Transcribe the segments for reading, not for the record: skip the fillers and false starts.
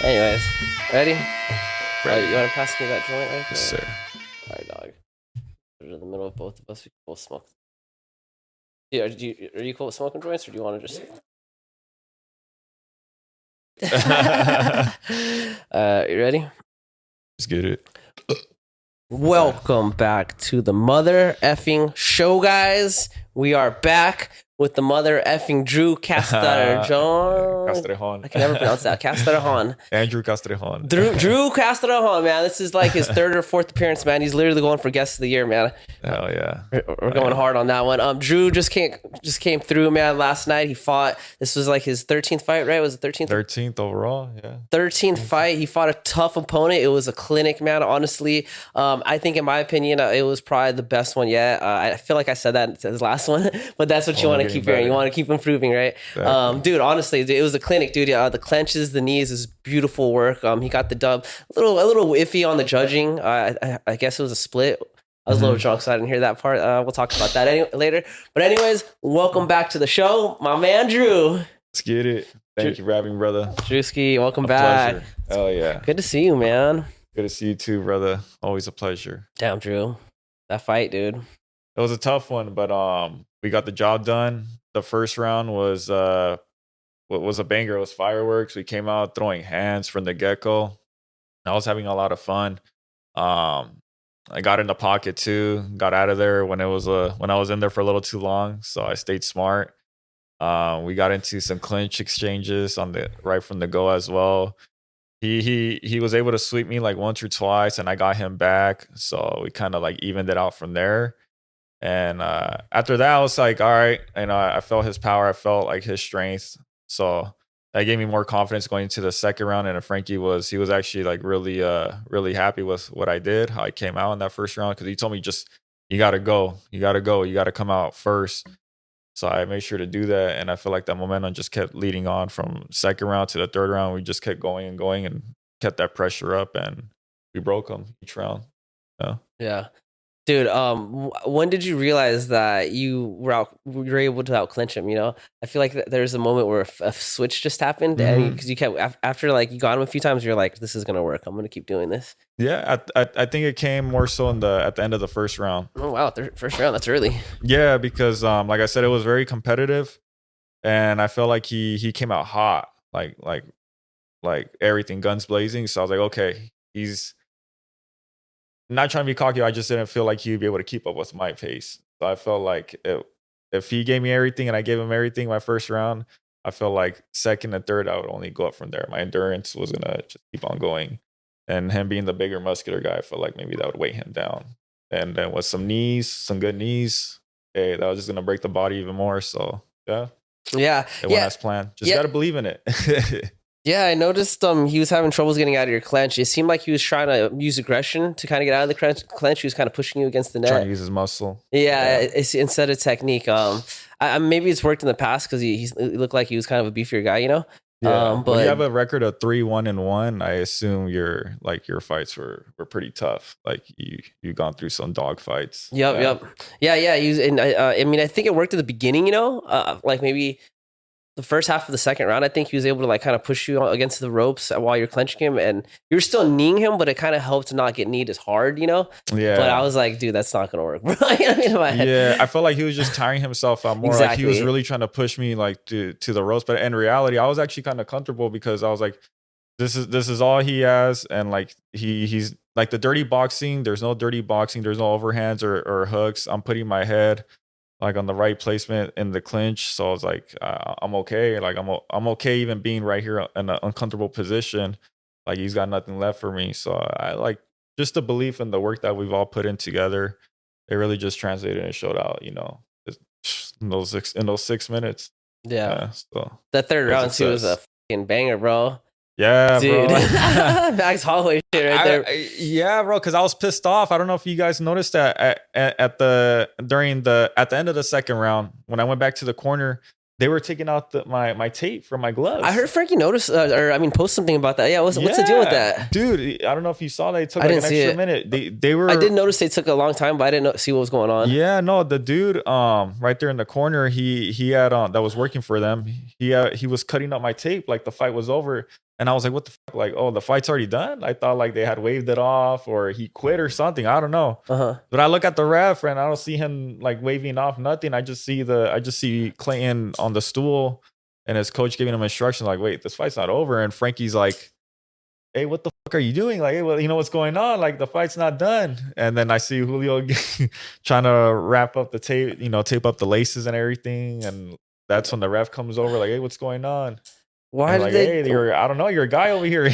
Anyways, ready? Ready. You want to pass me that joint right there? Yes, sir. All right, dog. Put it in the middle of both of us. We can both smoke. Yeah, are you cool with smoking joints, or do you want to just? You ready? Let's get it. Welcome back to the mother effing show, guys. We are back with the mother effing Drew Castrejon. Castrejon. I can never pronounce that. Castrejon. Andrew Castrejon. Drew Castrejon, man. This is like his third or fourth appearance, man. He's literally going for guest of the year, man. Hell yeah. We're going hard on that one. Drew just came through, man. Last night he fought. This was like his 13th fight, right? Was it 13th? 13th overall, yeah. 13th fight. He fought a tough opponent. It was a clinic, man. Honestly, I think in my opinion, it was probably the best one yet. I feel like I said that in his last one, but that's what you want to keep hearing. You want to keep improving, right? Exactly. Dude, honestly, it was a clinic, dude. The clenches, the knees is beautiful work. He got the dub. A little iffy on the judging. I guess it was a split. I was a little drunk, so I didn't hear that part. We'll talk about that later. But anyways, welcome back to the show, my man, Drew. Let's get it. Thank you for having me, brother. Drewski, welcome back. Pleasure. Hell yeah. Good to see you, man. Good to see you too, brother. Always a pleasure. Damn, Drew. That fight, dude. It was a tough one, but we got the job done. The first round was a banger. It was fireworks. We came out throwing hands from the get-go. I was having a lot of fun. I got in the pocket too. Got out of there when I was in there for a little too long. So I stayed smart. We got into some clinch exchanges right from the go as well. He was able to sweep me like once or twice, and I got him back. So we kind of like evened it out from there. And after that, I was like, all right, I felt his power. I felt like his strength. So that gave me more confidence going into the second round. And Frankie was actually like really happy with what I did, how I came out in that first round. Cause he told me you got to go, you got to come out first. So I made sure to do that. And I feel like that momentum just kept leading on from second round to the third round. We just kept going and going and kept that pressure up, and we broke him each round. Yeah. Dude, when did you realize that you were able to out clinch him? I feel like there's a moment where a switch just happened, and because you kept after like you got him a few times, you're like, this is gonna work. I'm gonna keep doing this. Yeah, I think it came more so at the end of the first round. Oh wow, first round, that's early. Yeah, because like I said, it was very competitive, and I felt like he came out hot, like everything guns blazing. So I was like, okay, he's not trying to be cocky. I just didn't feel like he'd be able to keep up with my pace. So I felt like if he gave me everything and I gave him everything my first round, I felt like second and third, I would only go up from there. My endurance was going to just keep on going. And him being the bigger, muscular guy, I felt like maybe that would weigh him down. And then with some good knees, hey, that was just going to break the body even more. So, yeah. Yeah. It went as planned. Just got to believe in it. Yeah, I noticed he was having troubles getting out of your clench. It seemed like he was trying to use aggression to kind of get out of the clench. He was kind of pushing you against the net. Trying to use his muscle. Yeah. It's instead of technique. Maybe it's worked in the past because he looked like he was kind of a beefier guy, Yeah, but when you have a record of 3-1-1, I assume your fights were pretty tough. Like you gone through some dog fights. Yep. Yeah. He was, and I think it worked at the beginning. Like maybe the first half of the second round, I think he was able to like kind of push you against the ropes while you're clenching him, and you're still kneeing him, but it kind of helped to not get kneed as hard, Yeah. But I was like, dude, that's not gonna work, bro. Yeah, I felt like he was just tiring himself out more. Exactly. Like he was really trying to push me like to the ropes. But in reality, I was actually kind of comfortable because I was like, this is all he has, and like he's like the dirty boxing. There's no dirty boxing. There's no overhands or hooks. I'm putting my head like on the right placement in the clinch. So I was like, I'm okay. Like I'm okay even being right here in an uncomfortable position. Like he's got nothing left for me. So I like just the belief in the work that we've all put in together. It really just translated and showed out, in those 6 minutes. Yeah. So that third round too was a fucking banger, bro. Yeah, dude. Bro. Max Holloway shit right there. Yeah, bro, because I was pissed off. I don't know if you guys noticed that at the end of the second round, when I went back to the corner, they were taking out my tape from my gloves. I heard Frankie post something about that. Yeah, what's the deal with that? Dude, I don't know if you saw that. It took like an extra minute. They were. I did notice they took a long time, but I didn't see what was going on. Yeah, no, the dude right there in the corner, he had that was working for them. He was cutting up my tape like the fight was over. And I was like, what the fuck? Like, oh, the fight's already done? I thought like they had waved it off or he quit or something. I don't know. But I look at the ref and I don't see him like waving off nothing. I just see Clayton on the stool and his coach giving him instructions like, wait, this fight's not over. And Frankie's like, hey, what the fuck are you doing? Like, hey, well, you know what's going on? Like, the fight's not done. And then I see Julio trying to wrap up the tape, tape up the laces and everything. And that's when the ref comes over like, hey, what's going on? Why did like, they? Hey, I don't know, you're a guy over here.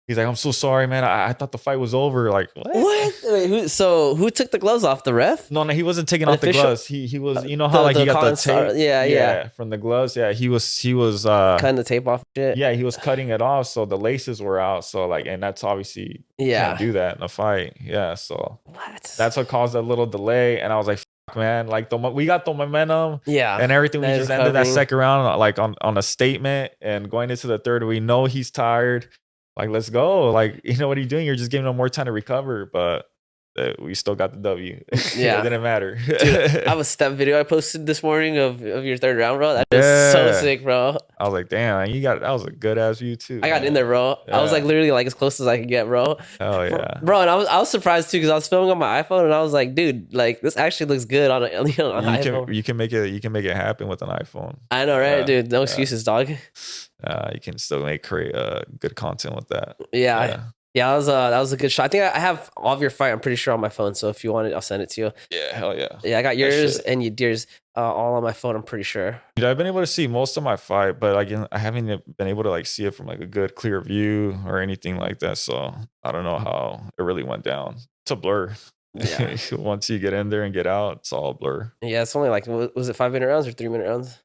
He's like, I'm so sorry, man. I thought the fight was over. Like, what? Wait, who took the gloves off? The ref? No, he wasn't taking off the gloves. He was, you know how like he got the tape? Yeah, from the gloves. Yeah, he was cutting the tape off shit. Yeah, he was cutting it off, so the laces were out. So like, and that's obviously you can't do that in a fight. Yeah, so that's what caused that little delay. And I was like, fuck, man, like we got the momentum, and everything. We just ended that second round like on a statement, and going into the third, we know he's tired. Like, let's go. Like, you know what are you doing? You're just giving him more time to recover, but we still got the W. Yeah. It didn't matter. Dude, I have a step video I posted this morning of your third round, bro. That was so sick, bro. I was like, damn, that was a good ass view too. I got in there, bro. Yeah. I was like literally like as close as I could get, bro. Oh yeah. Bro, and I was surprised too because I was filming on my iPhone and I was like, dude, like this actually looks good on an iPhone. You can make it happen with an iPhone. I know, right, dude? No excuses, dog. You can still create good content with that. Yeah, that was a good shot. I think I have all of your fight. I'm pretty sure on my phone. So if you want it, I'll send it to you. Yeah, hell yeah. Yeah, I got yours and yours all on my phone. I'm pretty sure. Dude, I've been able to see most of my fight, but again, I haven't been able to like see it from like a good clear view or anything like that. So I don't know how it really went down. It's a blur. Yeah. Once you get in there and get out, it's all blur. Yeah, it's only like, was it 5-minute rounds or 3-minute rounds?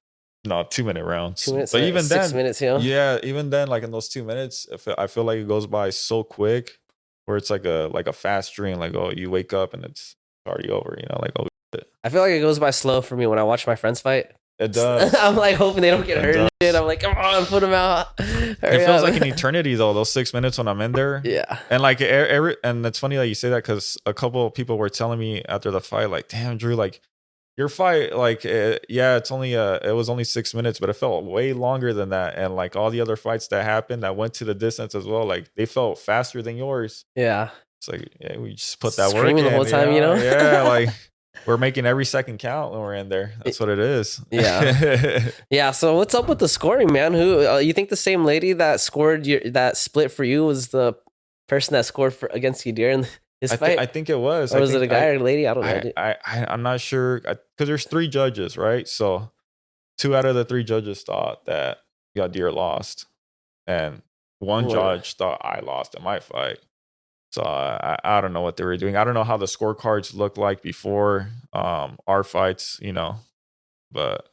No, 2-minute rounds. 2 minutes, but even 6 minutes, yeah, even then, like in those 2 minutes, I feel like it goes by so quick, where it's like a fast dream. Like, oh, you wake up and it's already over. Like, oh, shit. I feel like it goes by slow for me when I watch my friends fight. It does. I'm like hoping they don't get hurt and shit. I'm like, come on, put them out. It feels like an eternity though. Those 6 minutes when I'm in there. Yeah. And like and it's funny that you say that because a couple of people were telling me after the fight, like, damn, Drew, like. Your fight, like, it's only it was only 6 minutes, but it felt way longer than that. And like all the other fights that happened that went to the distance as well, like they felt faster than yours. Yeah, it's like we just put that work in the whole time, Yeah, like we're making every second count when we're in there. That's what it is. Yeah, yeah. So what's up with the scoring, man? Who you think the same lady that scored that split for you was the person that scored against Yadir in his fight? I think it was. Or was it a guy or a lady? I don't know. I'm not sure because there's 3 judges, right? So 2 out of the 3 judges thought that Yadir lost, and 1 judge thought I lost in my fight. So I don't know what they were doing. I don't know how the scorecards looked like before our fights, but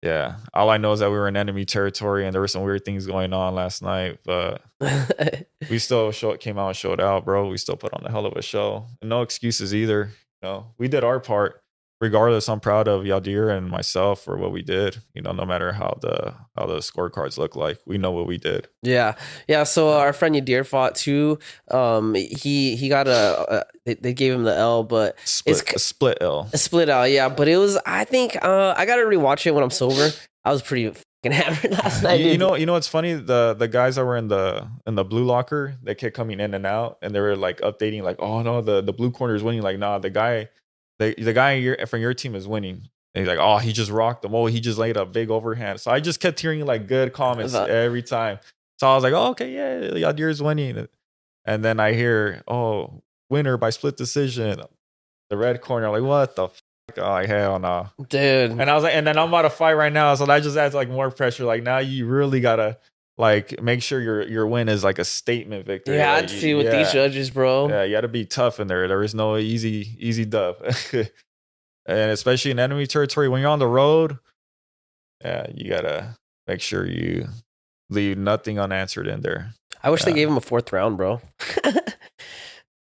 yeah, all I know is that we were in enemy territory and there were some weird things going on last night, but we still came out and showed out, bro. We still put on a hell of a show. And no excuses either. We did our part. Regardless, I'm proud of Yadir and myself for what we did. No matter how the scorecards look like, we know what we did. Yeah. So our friend Yadir fought too. He got they gave him the L, but it's a split L. A split L, yeah. But it was, I think, I gotta rewatch it when I'm sober. I was pretty fucking hammered last night. You know what's funny? The guys that were in the blue locker, they kept coming in and out, and they were like updating, like, oh no, the blue corner is winning. Like, nah, the guy from your team is winning. And he's like, oh, he just rocked them. Oh, he just laid a big overhand. So I just kept hearing like good comments every time. So I was like, oh, okay, yeah, Yadir's winning. And then I hear, oh, winner by split decision. The red corner, like, what the fuck? Oh, hell no. Dude. And I was like, and then I'm about to fight right now. So that just adds like more pressure. Like now you really gotta like make sure your win is like a statement victory. Yeah, like, I'd see with these judges, bro. Yeah, you got to be tough in there. There is no easy dub, and especially in enemy territory when you're on the road. Yeah, you gotta make sure you leave nothing unanswered in there. I wish they gave him a 4th round, bro.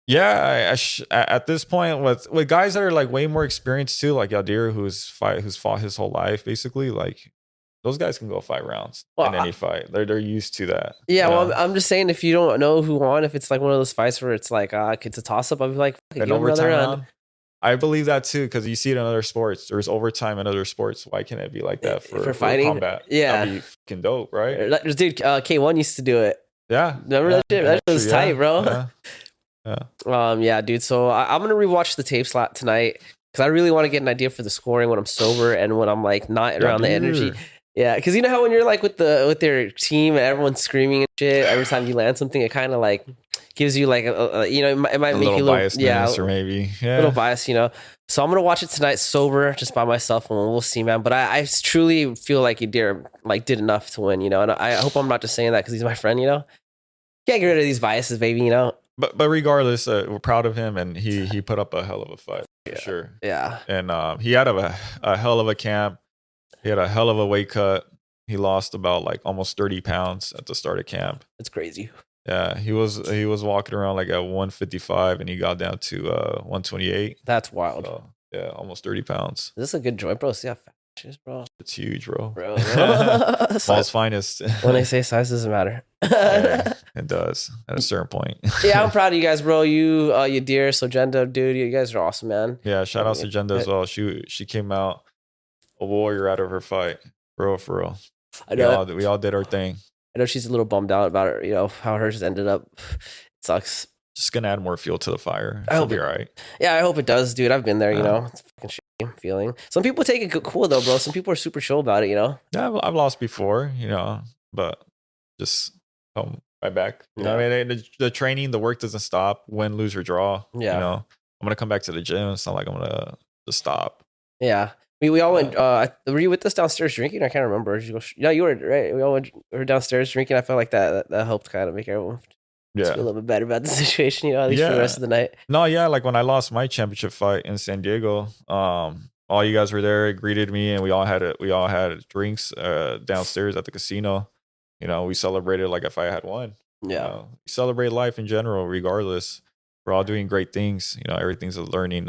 Yeah, at this point with guys that are like way more experienced too, like Yadir, who's fought his whole life basically, like. Those guys can go 5 rounds in any fight. They're used to that. Yeah, well, I'm just saying if you don't know who won, if it's like one of those fights where it's like it's a toss up, I'd be like, give him another round. I believe that too, because you see it in other sports. There's overtime in other sports. Why can't it be like that for fighting? combat? Yeah, that'd be fucking dope, right? Dude, K1 used to do it. Yeah, Remember that shit? That shit was tight, bro. Yeah. Dude. So I'm gonna rewatch the tape slot tonight because I really want to get an idea for the scoring when I'm sober and when I'm like not around the energy. Yeah, because you know how when you're like with their team and everyone's screaming and shit every time you land something, it kind of like gives you like it might make you a little biasness, or maybe a little bias, So I'm gonna watch it tonight sober, just by myself, and we'll see, man. But I truly feel like he did enough to win, and I hope I'm not just saying that because he's my friend, Can't get rid of these biases, baby, But regardless, we're proud of him, and he put up a hell of a fight, for sure. Yeah, and he had a hell of a camp. He had a hell of a weight cut. He lost about like almost 30 pounds at the start of camp. That's crazy. Yeah, he was walking around like at 155, and he got down to 128. That's wild. So, yeah, almost 30 pounds. Is this a good joint, bro? See how fat she is, bro. It's huge, bro. Mall's finest. When they say size doesn't matter. Yeah, it does at a certain point. Yeah, I'm proud of you guys, bro. You dear Sojenda, dude. You guys are awesome, man. Yeah, shout out to Sojenda as well. She came out a warrior out of her fight, for real. I know we all did our thing. I know she's a little bummed out about it, how hers ended up. It sucks. Just gonna add more fuel to the fire. She'll be all right. Yeah, I hope it does, dude. I've been there, It's a fucking shitty feeling. Some people take it cool though, bro. Some people are super chill about it, Yeah, I've lost before, but just come right back. You know what I mean? The training, the work doesn't stop. Win, lose, or draw. Yeah. I'm gonna come back to the gym. It's not like I'm gonna just stop. Yeah. We all went. Were you with us downstairs drinking? I can't remember. Did you go? No, you were right. We all were downstairs drinking. I felt like that helped kind of make everyone feel a little bit better about the situation. At least for the rest of the night. No, yeah. Like when I lost my championship fight in San Diego, all you guys were there, greeted me, and we all had drinks downstairs at the casino. We celebrated like if I had won. Yeah, we celebrate life in general, regardless. We're all doing great things. Everything's a learning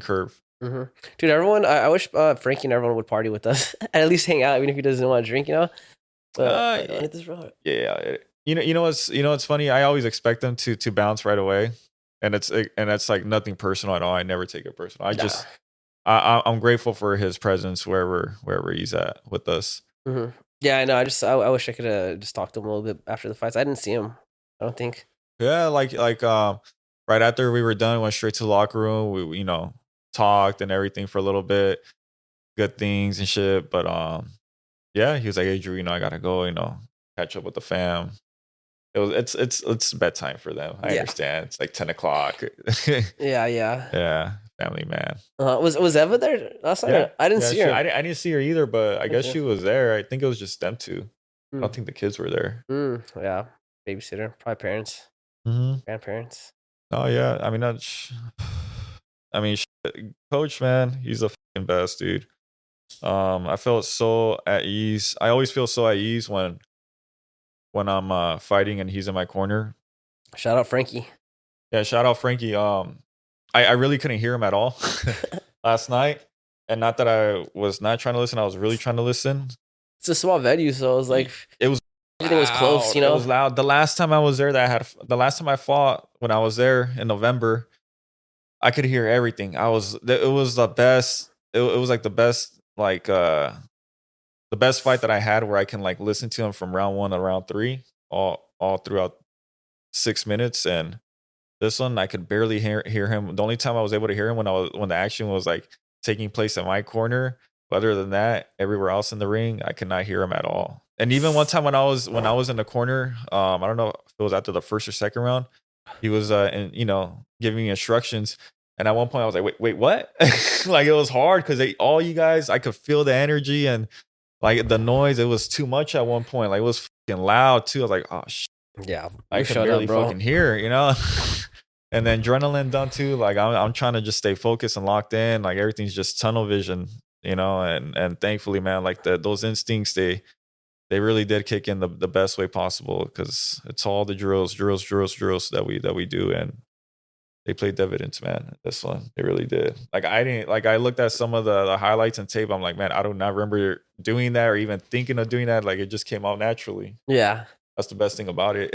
curve. Mm-hmm. Dude, everyone, I wish Frankie and everyone would party with us and at least hang out, even if he doesn't want to drink, But yeah. What's funny? I always expect them to bounce right away, and it's like nothing personal at all. I never take it personal. I'm grateful for his presence wherever he's at with us. Mm-hmm. Yeah, I know. I wish I could have just talked to him a little bit after the fights. I didn't see him. I don't think. Yeah, like right after we were done, went straight to the locker room. We talked and everything for a little bit, good things and shit. But yeah, he was like, "Hey Drew, I gotta go, catch up with the fam." It's bedtime for them. I understand. It's like 10 o'clock. Yeah, family man. Was Eva there last night? Yeah. I didn't see her. I didn't see her either, but I guess she was there. I think it was just them two. I don't think the kids were there. Yeah, babysitter, probably parents, grandparents. Oh yeah, Coach, man, he's the fucking best, dude. I felt so at ease. I always feel so at ease when I'm fighting and he's in my corner. Shout out Frankie. Yeah, shout out Frankie. I really couldn't hear him at all last night, and not that I was not trying to listen. I was really trying to listen. It's a small venue, so it was like everything was close. It was loud. The last time I was there, the last time I fought when I was there in November, I could hear everything. It was the best. It was like the best, the best fight that I had where I can like listen to him from round 1 to round 3, all throughout 6 minutes. And this one, I could barely hear him. The only time I was able to hear him when the action was like taking place in my corner. But other than that, everywhere else in the ring, I could not hear him at all. And even one time when I was in the corner, I don't know if it was after the first or second round, he was giving me instructions. And at one point I was like, wait, what? Like it was hard because all you guys, I could feel the energy and like the noise. It was too much at one point. Like it was fucking loud too. I was like, oh shit. Yeah, I could barely fucking hear, And then adrenaline done too. Like I'm trying to just stay focused and locked in. Like everything's just tunnel vision, and thankfully, man, like those instincts, they really did kick in the best way possible because it's all the drills that we do, and they played dividends, man. This one, they really did. Like I looked at some of the highlights and tape. I'm like, man, I do not remember doing that or even thinking of doing that. Like it just came out naturally. Yeah. That's the best thing about it.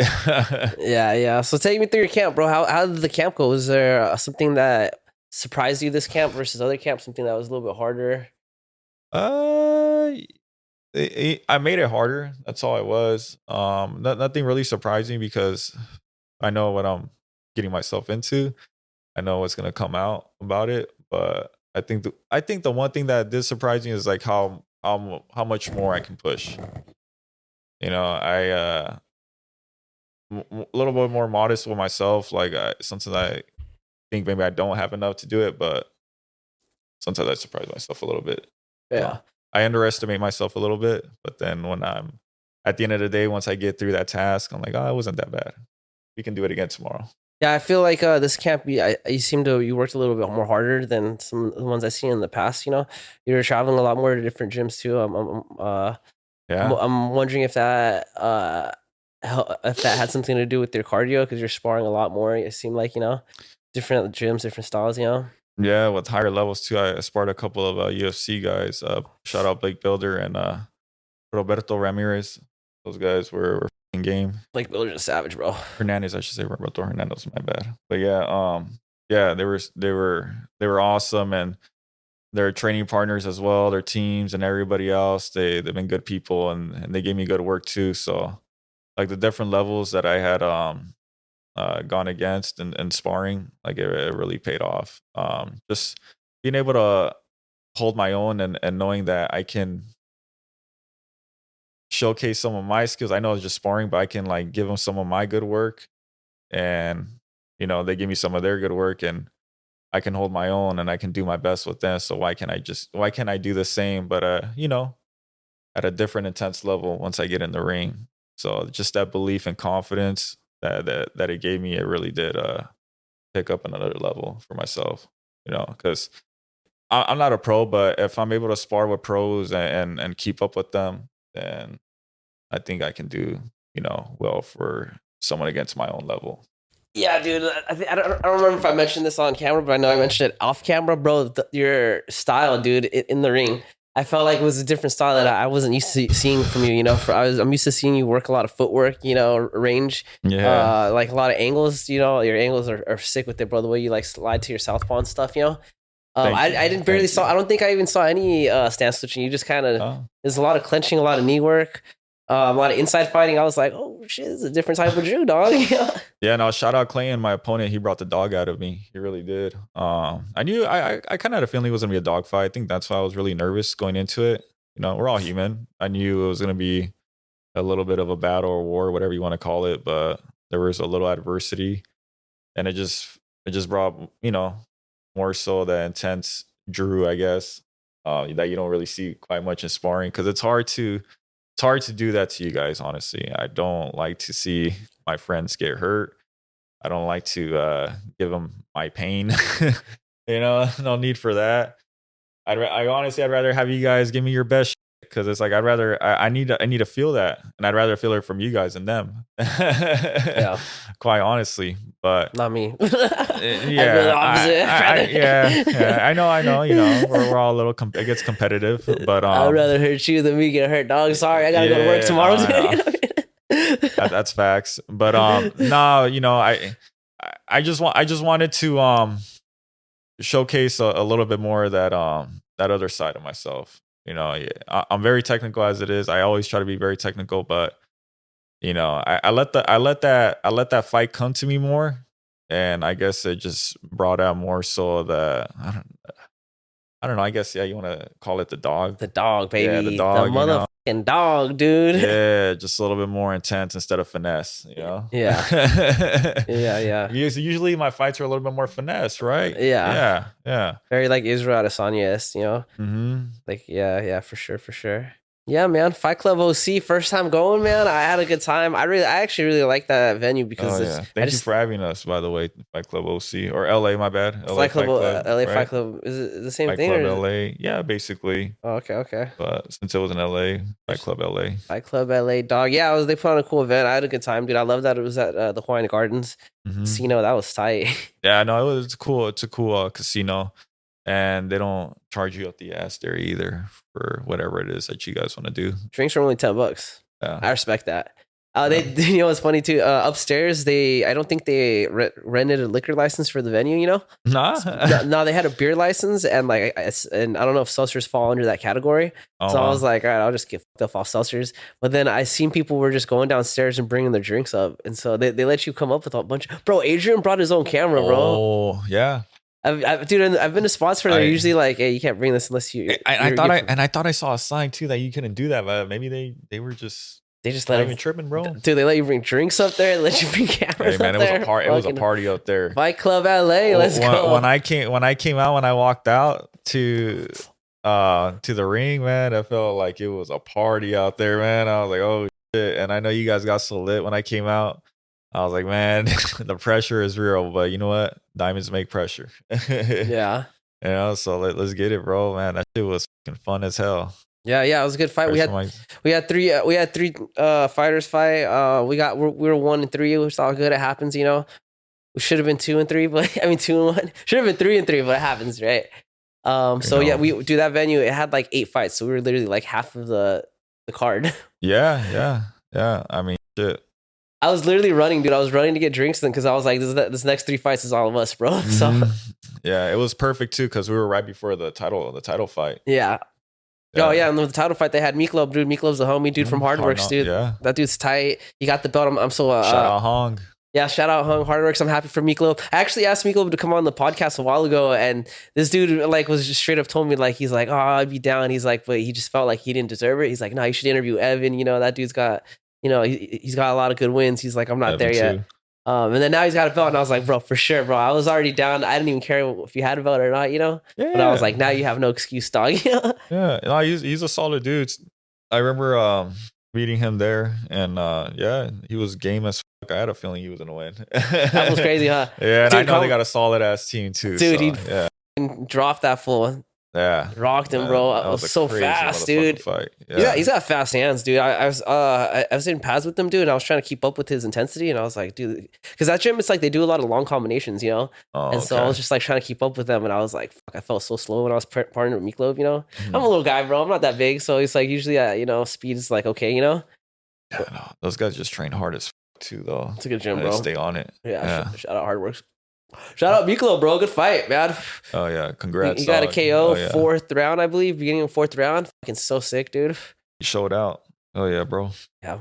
Yeah. So take me through your camp, bro. How did the camp go? Was there something that surprised you this camp versus other camps? Something that was a little bit harder? Uh, I made it harder. That's all it was. Nothing really surprising because I know what I'm getting myself into. I know what's gonna come out about it. But I think the one thing that did surprise me is like how much more I can push. I a little bit more modest with myself. Like sometimes I think maybe I don't have enough to do it, but sometimes I surprise myself a little bit. Yeah. I underestimate myself a little bit, but then when I'm at the end of the day, once I get through that task, I'm like, oh, it wasn't that bad. We can do it again tomorrow. Yeah, I feel like this camp, you worked a little bit more harder than some of the ones I've seen in the past. You were traveling a lot more to different gyms too. Yeah. I'm wondering if that if that had something to do with your cardio because you're sparring a lot more. It seemed like different gyms, different styles. Yeah, with higher levels too. I sparred a couple of UFC guys. Shout out Blake Builder and Roberto Ramirez. Those guys were f***ing game. Like Builder's a savage, bro. Hernandez, I should say. Roberto Hernandez, my bad. But yeah, they were awesome, and their training partners as well, their teams and everybody else. They've been good people, and they gave me good work too. So like the different levels that I had gone against and sparring, like it really paid off. Just being able to hold my own and knowing that I can showcase some of my skills. I know it's just sparring, but I can like give them some of my good work, and they give me some of their good work, and I can hold my own and I can do my best with them. So why can't I do the same, but at a different intense level once I get in the ring. So just that belief and confidence that it gave me, it really did pick up another level for myself. Because I'm not a pro, but if I'm able to spar with pros and keep up with them, then I think I can do well for someone against my own level. Yeah, dude. I don't remember if I mentioned this on camera, but I know I mentioned it off camera, bro. Your style, dude, in the ring, I felt like it was a different style that I wasn't used to seeing from you. I'm used to seeing you work a lot of footwork, range, like a lot of angles. Your angles are sick with it, bro. The way you like slide to your southpaw and stuff. I didn't barely saw. I don't think I even saw any stance switching. You just kind of there's a lot of clenching, a lot of knee work. A lot of inside fighting. I was like, oh shit, this is a different type of Drew, dog. Yeah, no, shout out Clayton, my opponent. He brought the dog out of me. He really did. I knew I kind of had a feeling it was gonna be a dog fight. I think that's why I was really nervous going into it. We're all human. I knew it was gonna be a little bit of a battle or war, whatever you want to call it, but there was a little adversity, and it just brought more so the intense Drew, I guess, that you don't really see quite much in sparring because it's hard to do that to you guys, honestly. I don't like to see my friends get hurt. I don't like to give them my pain. No need for that. I'd rather have you guys give me your best because it's like I need to feel that, and I'd rather feel it from you guys than them. Yeah, quite honestly, but not me. Yeah, I know. We're all a little. It gets competitive, but I'd rather hurt you than me get hurt, dog. Sorry, I gotta go to work tomorrow. That's facts. But no, I just wanted to showcase a little bit more of that other side of myself. I'm very technical as it is. I always try to be very technical, but I let that fight come to me more. And I guess it just brought out more so I don't know. I guess, yeah, you want to call it the dog. The dog, baby. Yeah, the dog. The motherfucking dog, dude. Yeah, just a little bit more intense instead of finesse, Yeah. Yeah. Usually my fights are a little bit more finesse, right? Yeah. Yeah. Very like Israel Adesanya-esque, Mm-hmm. Like, yeah, for sure. Yeah, man. Fight Club OC, first time going, man. I had a good time. I actually really like that venue because Thank you for having us, by the way, Fight Club OC or LA. My bad. LA Fight Club, LA right? Fight Club is it the same Fight thing? Club LA, yeah, basically. Oh, okay. But since it was in LA, Fight Club LA. Fight Club LA, dog. Yeah, they put on a cool event. I had a good time, dude. I love that it was at the Hawaiian Gardens casino. That was tight. Yeah, no, it's cool. It's a cool casino. And they don't charge you up the ass there either for whatever it is that you guys want to do. Drinks are only $10. Yeah. I respect that. They, you know, what's funny too. Upstairs, I don't think they rented a liquor license for the venue. You know, Nah. no, they had a beer license, and like, and I don't know if seltzers fall under that category. So I was like, all right, I'll just get fucked up off seltzers. But then I seen people were just going downstairs and bringing their drinks up, and so they let you come up with a bunch. Bro, Adrian brought his own camera, bro. Oh yeah. Dude, I've been to spots where they're usually like, "Hey, you can't bring this unless you." I thought I saw a sign too that you couldn't do that, but maybe they were just. They just not let even tripping, bro. Dude, they let you bring drinks up there. They let you bring cameras. Hey man, up there. It was a party up there. Fight Club LA. Let's go. When I came out, when I walked out to the ring, man, I felt like it was a party out there, man. I was like, oh shit. And I know you guys got so lit when I came out. I was like, man, the pressure is real, but you know what? Diamonds make pressure. Yeah. You know, so let's get it, bro, man. That shit was fucking fun as hell. Yeah, it was a good fight. We had three fighters fight. We were 1-3, which is all good. It happens, you know. We should have been 2-3, but I mean 2-1. Should have been 3-3, but it happens, right? So yeah, we do that venue. It had like 8 fights, so we were literally like half of the card. Yeah. I mean, shit. I was literally running, dude. I was running to get drinks then because I was like, this next 3 fights is all of us, bro. So yeah, it was perfect too because we were right before the title fight. Yeah. Oh yeah, and the title fight they had Miklo, dude. Miklo's the homie dude from Hardworks, dude. Yeah. That dude's tight. He got the belt. I'm so shout out Hong. Yeah, shout out Hung Hardworks. I'm happy for Miklo. I actually asked Miklo to come on the podcast a while ago, and this dude like was just straight up told me like he's like, oh, I'd be down. He's like, but he just felt like he didn't deserve it. He's like, no, you should interview Evan. You know, that dude's got, you know, he's got a lot of good wins. He's like, I'm not there yet. And then now he's got a belt, and I was like, bro, for sure, bro. I was already down. I didn't even care if you had a belt or not, you know. Yeah. But I was like, now you have no excuse, dog. Yeah, no, he's a solid dude. I remember meeting him there, and yeah, he was game as fuck. I had a feeling he was gonna win. That was crazy, huh? Yeah, and dude, I know they got a solid ass team too. Dude, so, he dropped that fool. Yeah, rocked him, bro. I was so fast, dude. Yeah, he's got fast hands, dude. I was in pads with him, dude, and I was trying to keep up with his intensity, and I was like, dude, because that gym, it's like they do a lot of long combinations, you know. So I was just like trying to keep up with them, and I was like, fuck, I felt so slow when I was partnering with Miklo, you know. I'm a little guy, bro. I'm not that big, so it's like usually, you know, speed is like okay, you know. Yeah, no, those guys just train hard as fuck too, though. It's a good gym, bro. Stay on it. Yeah. Shout out Hardworks. Shout out Miklo, bro. Good fight, man. Oh yeah, congrats. You got a KO 4th round, I believe, beginning of 4th round. Fucking so sick, dude. You showed out. Oh yeah, bro. Yeah.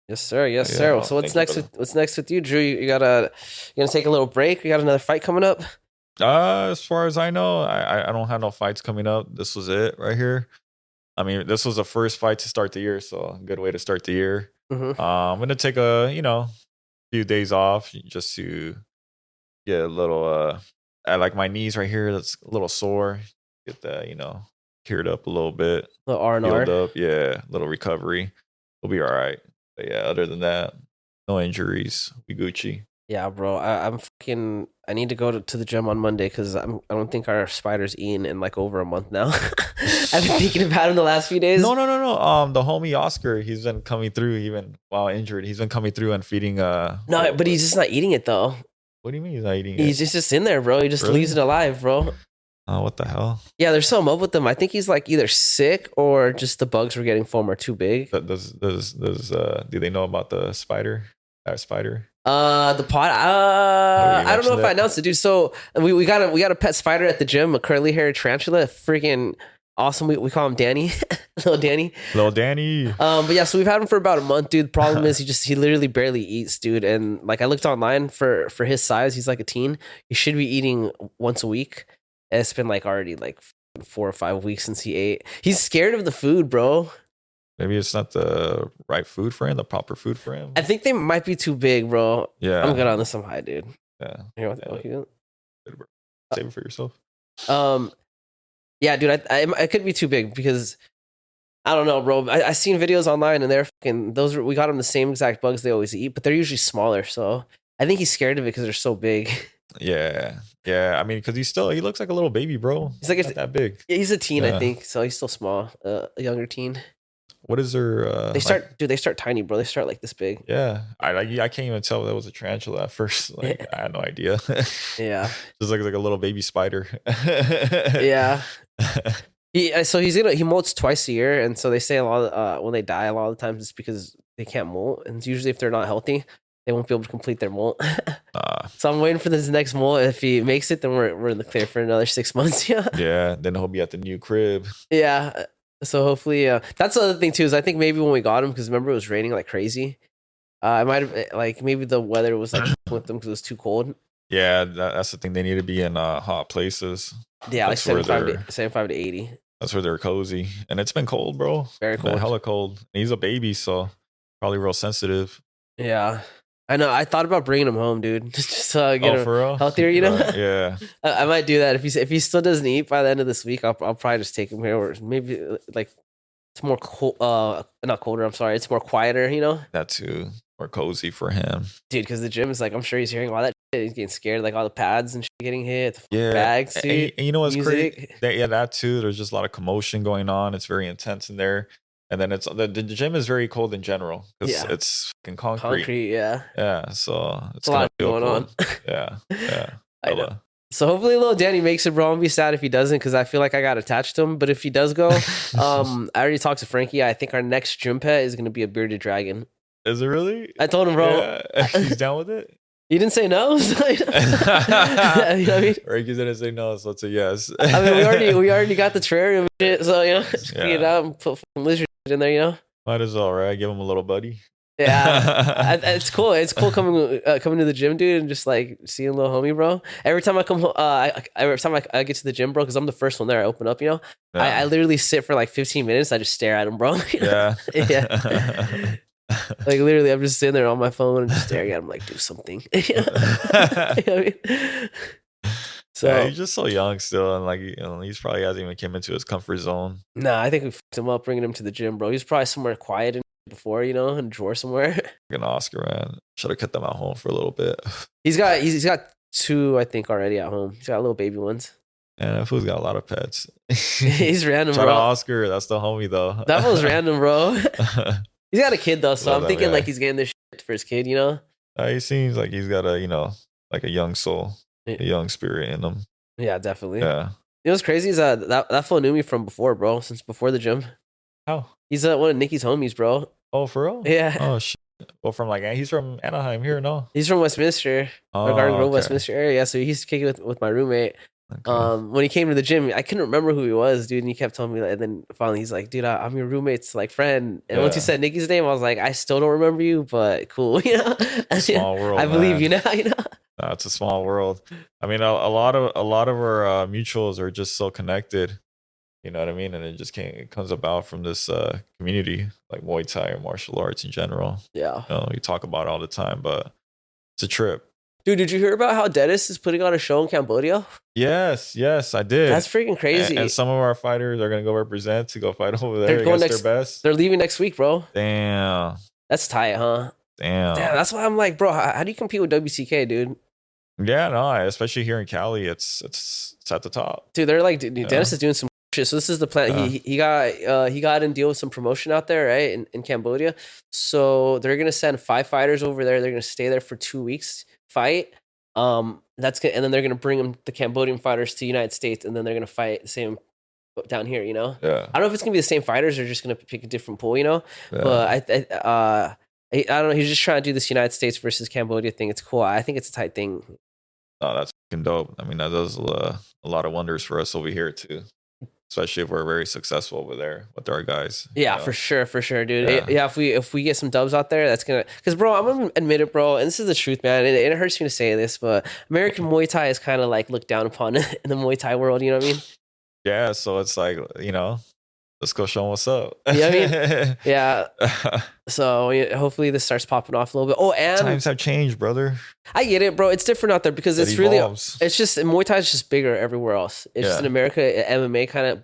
Yes, sir. Yes, sir. So what's next with you, Drew? You gonna take a little break? You got another fight coming up? As far as I know, I don't have no fights coming up. This was it right here. I mean, this was the first fight to start the year, so a good way to start the year. I'm gonna take a few days off just to get a little I like my knees right here, that's a little sore, get that cured up a little bit, a little R&R up, little recovery, we'll be all right. But yeah, other than that, no injuries, we Gucci. Yeah, bro. I need to go to the gym on Monday because I don't think our Spider's eaten in like over a month now. I've been thinking about him the last few days. No. The homie Oscar, he's been coming through even while injured. He's been coming through and feeding. No, but he's just not eating it though. What do you mean he's not eating it? He's just in there, bro. He just leaves it alive, bro. Oh, what the hell? Yeah, there's something up with him. I think he's like either sick or just the bugs we're getting from are too big. Do they know about the spider? Spider? The pot. I don't know if I announced it, dude. So we got a pet spider at the gym, a curly haired tarantula, freaking awesome. We call him Danny, little Danny. But yeah, so we've had him for about a month, dude. The problem is he literally barely eats, dude. And like I looked online for his size, he's like a teen. He should be eating once a week. And it's been like already like 4 or 5 weeks since he ate. He's scared of the food, bro. Maybe it's not the right food for him, the proper food for him. I think they might be too big, bro. Yeah. I'm good on this. I'm high, dude. Yeah. Save it for yourself. Yeah, dude, I could be too big because I don't know, bro. I seen videos online and they're fucking we got them the same exact bugs they always eat, but they're usually smaller. So I think he's scared of it because they're so big. Yeah. I mean, because he looks like a little baby, bro. He's like not that big. Yeah, he's a teen, I think. So he's still small, a younger teen. What is their? They start tiny, bro. They start like this big. Yeah, I can't even tell that was a tarantula at first. Like I had no idea. Yeah, just looks like a little baby spider. Yeah. So he molts twice a year, and so they say a lot of, when they die, a lot of the times it's because they can't molt, and it's usually if they're not healthy, they won't be able to complete their molt. So I'm waiting for this next molt. If he makes it, then we're in the clear for another 6 months. Yeah. Yeah. Then he'll be at the new crib. Yeah. So hopefully, that's the other thing too. Is I think maybe when we got him, because remember it was raining like crazy. I might have like maybe the weather was like with them because it was too cold. Yeah, that's the thing. They need to be in hot places. Yeah, That's like 75 to 80. That's where they're cozy. And it's been cold, bro. Very It's been cold. hella cold. He's a baby, so probably real sensitive. Yeah. I know. I thought about bringing him home, dude. Just get him for real? healthier, you know? Yeah. I might do that if he still doesn't eat by the end of this week. I'll probably just take him here, or maybe like it's more cold. Not colder. I'm sorry. It's more quieter, you know. That too. More cozy for him, dude. Because the gym is like, I'm sure he's hearing all that shit. He's getting scared, like all the pads and shit getting hit. The bags, dude. And you know what's Music. crazy? That too. There's just a lot of commotion going on. It's very intense in there. And then it's the gym is very cold in general because it's fucking concrete. Yeah. So it's a lot going on. Yeah. I know. So hopefully little Danny makes it, bro. I'm be sad if he doesn't, because I feel like I got attached to him. But if he does go, I already talked to Frankie. I think our next gym pet is gonna be a bearded dragon. Is it really? I told him, bro. Yeah. He's down with it. He didn't say no. You know what I mean? Frankie didn't say no, so it's a yes. I mean, we already got the terrarium and shit, so just clean it out and put some lizards in there, you know. Might as well, right? Give him a little buddy. Yeah, it's cool. It's cool coming to the gym, dude, and just like seeing a little homie, bro. Every time I come, every time I get to the gym, bro, because I'm the first one there. I open up, you know. Yeah. I literally sit for like 15 minutes. I just stare at him, bro. Yeah. Like literally, I'm just sitting there on my phone and just staring at him, like do something. You know what I mean? So he's just so young still, and like he's probably hasn't even came into his comfort zone. Nah, I think we fucked him up bringing him to the gym, bro. He's probably somewhere quiet and before, you know, in a drawer somewhere. An Oscar, man. Should have kept them at home for a little bit. He's got 2, I think, already at home. He's got little baby ones. Yeah, fool's got a lot of pets. He's random, Shout bro. out Oscar, that's the homie though. That was random, bro. He's got a kid though, so I'm thinking like he's getting this shit for his kid, you know. He seems like he's got a like a young soul, a young spirit in him. Yeah, definitely. Yeah. You know what's crazy is that fool knew me from before, bro. Since before the gym. How? He's one of Nikki's homies, bro. Oh, for real? Yeah. Oh shit. Well, he's from Anaheim here, no? He's from Westminster, Garden Grove, Westminster area. Yeah, so he used to kick it with my roommate. Okay. When he came to the gym, I couldn't remember who he was, dude. And he kept telling me that. And then finally, he's like, "Dude, I'm your roommate's like friend." And once he said Nikki's name, I was like, "I still don't remember you, but cool." You know, small world. I believe you now. You know, it's a small world. I mean, a lot of our mutuals are just so connected. You know what I mean? And it comes about from this community, like Muay Thai or martial arts in general. Yeah, we talk about it all the time, but it's a trip. Dude, did you hear about how Dennis is putting on a show in Cambodia? Yes, I did. That's freaking crazy. And some of our fighters are going to go represent to go fight over there against their best. They're leaving next week, bro. Damn. That's tight, huh? Damn. That's why I'm like, bro, how do you compete with WCK, dude? Yeah, no, especially here in Cali, it's at the top. Dude, they're like, Dennis is doing some shit. So this is the plan. Yeah. He got in deal with some promotion out there, right, in Cambodia. So they're going to send 5 fighters over there. They're going to stay there for 2 weeks. Fight, and then they're gonna bring them the Cambodian fighters to the United States, and then they're gonna fight the same down here. You know, yeah. I don't know if it's gonna be the same fighters or just gonna pick a different pool. You know, but I don't know. He's just trying to do this United States versus Cambodia thing. It's cool. I think it's a tight thing. Oh, that's fucking dope. I mean, that does a lot of wonders for us over here too. Especially if we're very successful over there with our guys. Yeah, for sure, dude. Yeah, if we get some dubs out there, that's gonna. Because, bro, I'm gonna admit it, bro, and this is the truth, man. And it hurts me to say this, but American Muay Thai is kind of like looked down upon in the Muay Thai world. You know what I mean? Yeah. So it's like, let's go show them what's up. Yeah, I mean, yeah. So hopefully this starts popping off a little bit. Oh, and times have changed, brother. I get it, bro. It's different out there because it's just Muay Thai is just bigger everywhere else. It's just in America, MMA kind of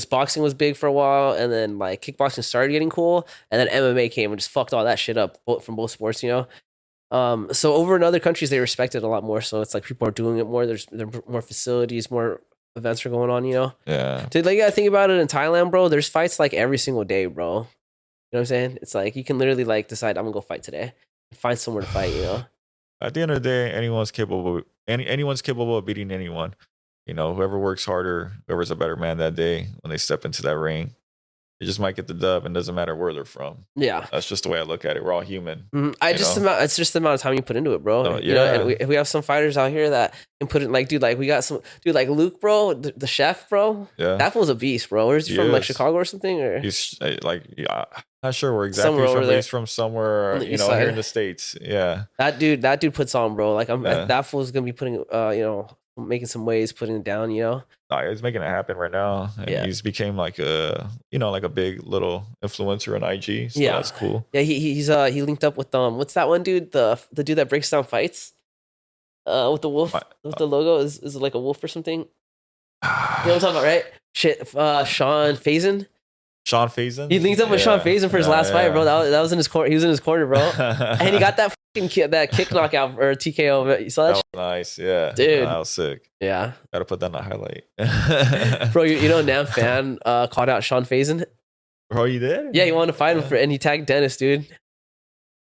boxing was big for a while, and then like kickboxing started getting cool, and then MMA came and just fucked all that shit up from both sports, you know. So over in other countries they respect it a lot more. So it's like people are doing it more. There are more facilities, more events are going on, you know. Yeah. Dude, like, you gotta think about it in Thailand, bro. There's fights like every single day, bro. You know what I'm saying? It's like you can literally like decide I'm gonna go fight today, find somewhere to fight, you know. At the end of the day, anyone's capable of beating anyone. You know, whoever works harder, whoever's a better man that day when they step into that ring, they just might get the dub, and doesn't matter where they're from. Yeah, that's just the way I look at it. We're all human. It's just the amount of time you put into it, bro. You know, and we have some fighters out here that can put it like, dude, like we got some dude like Luke, bro, the chef, bro. Yeah, that was a beast, bro. Where's he from? Like Chicago or something? Or he's like, not sure where exactly he's from. He's from somewhere, you know, here in the States. Yeah, that dude puts on, bro. Like that fool's gonna be putting, making some waves, putting it down, you know. No, he's making it happen right now. And he's became like a, like a big little influencer on IG. So that's cool. Yeah, he linked up with what's that one dude? The dude that breaks down fights? With the wolf, with the logo is it like a wolf or something? You know what I'm talking about, right? Shit, Sean Faison. Sean Faison. He linked up with Sean Faison for his last fight, bro. That was in his corner. He was in his corner, bro, and he got that kick knockout or TKO. You saw that? That was nice, yeah, dude. That was sick. Yeah, gotta put that in the highlight, bro. You know, Nam Fan called out Sean Faison. Bro, you did? Yeah, he wanted to fight him and he tagged Dennis, dude,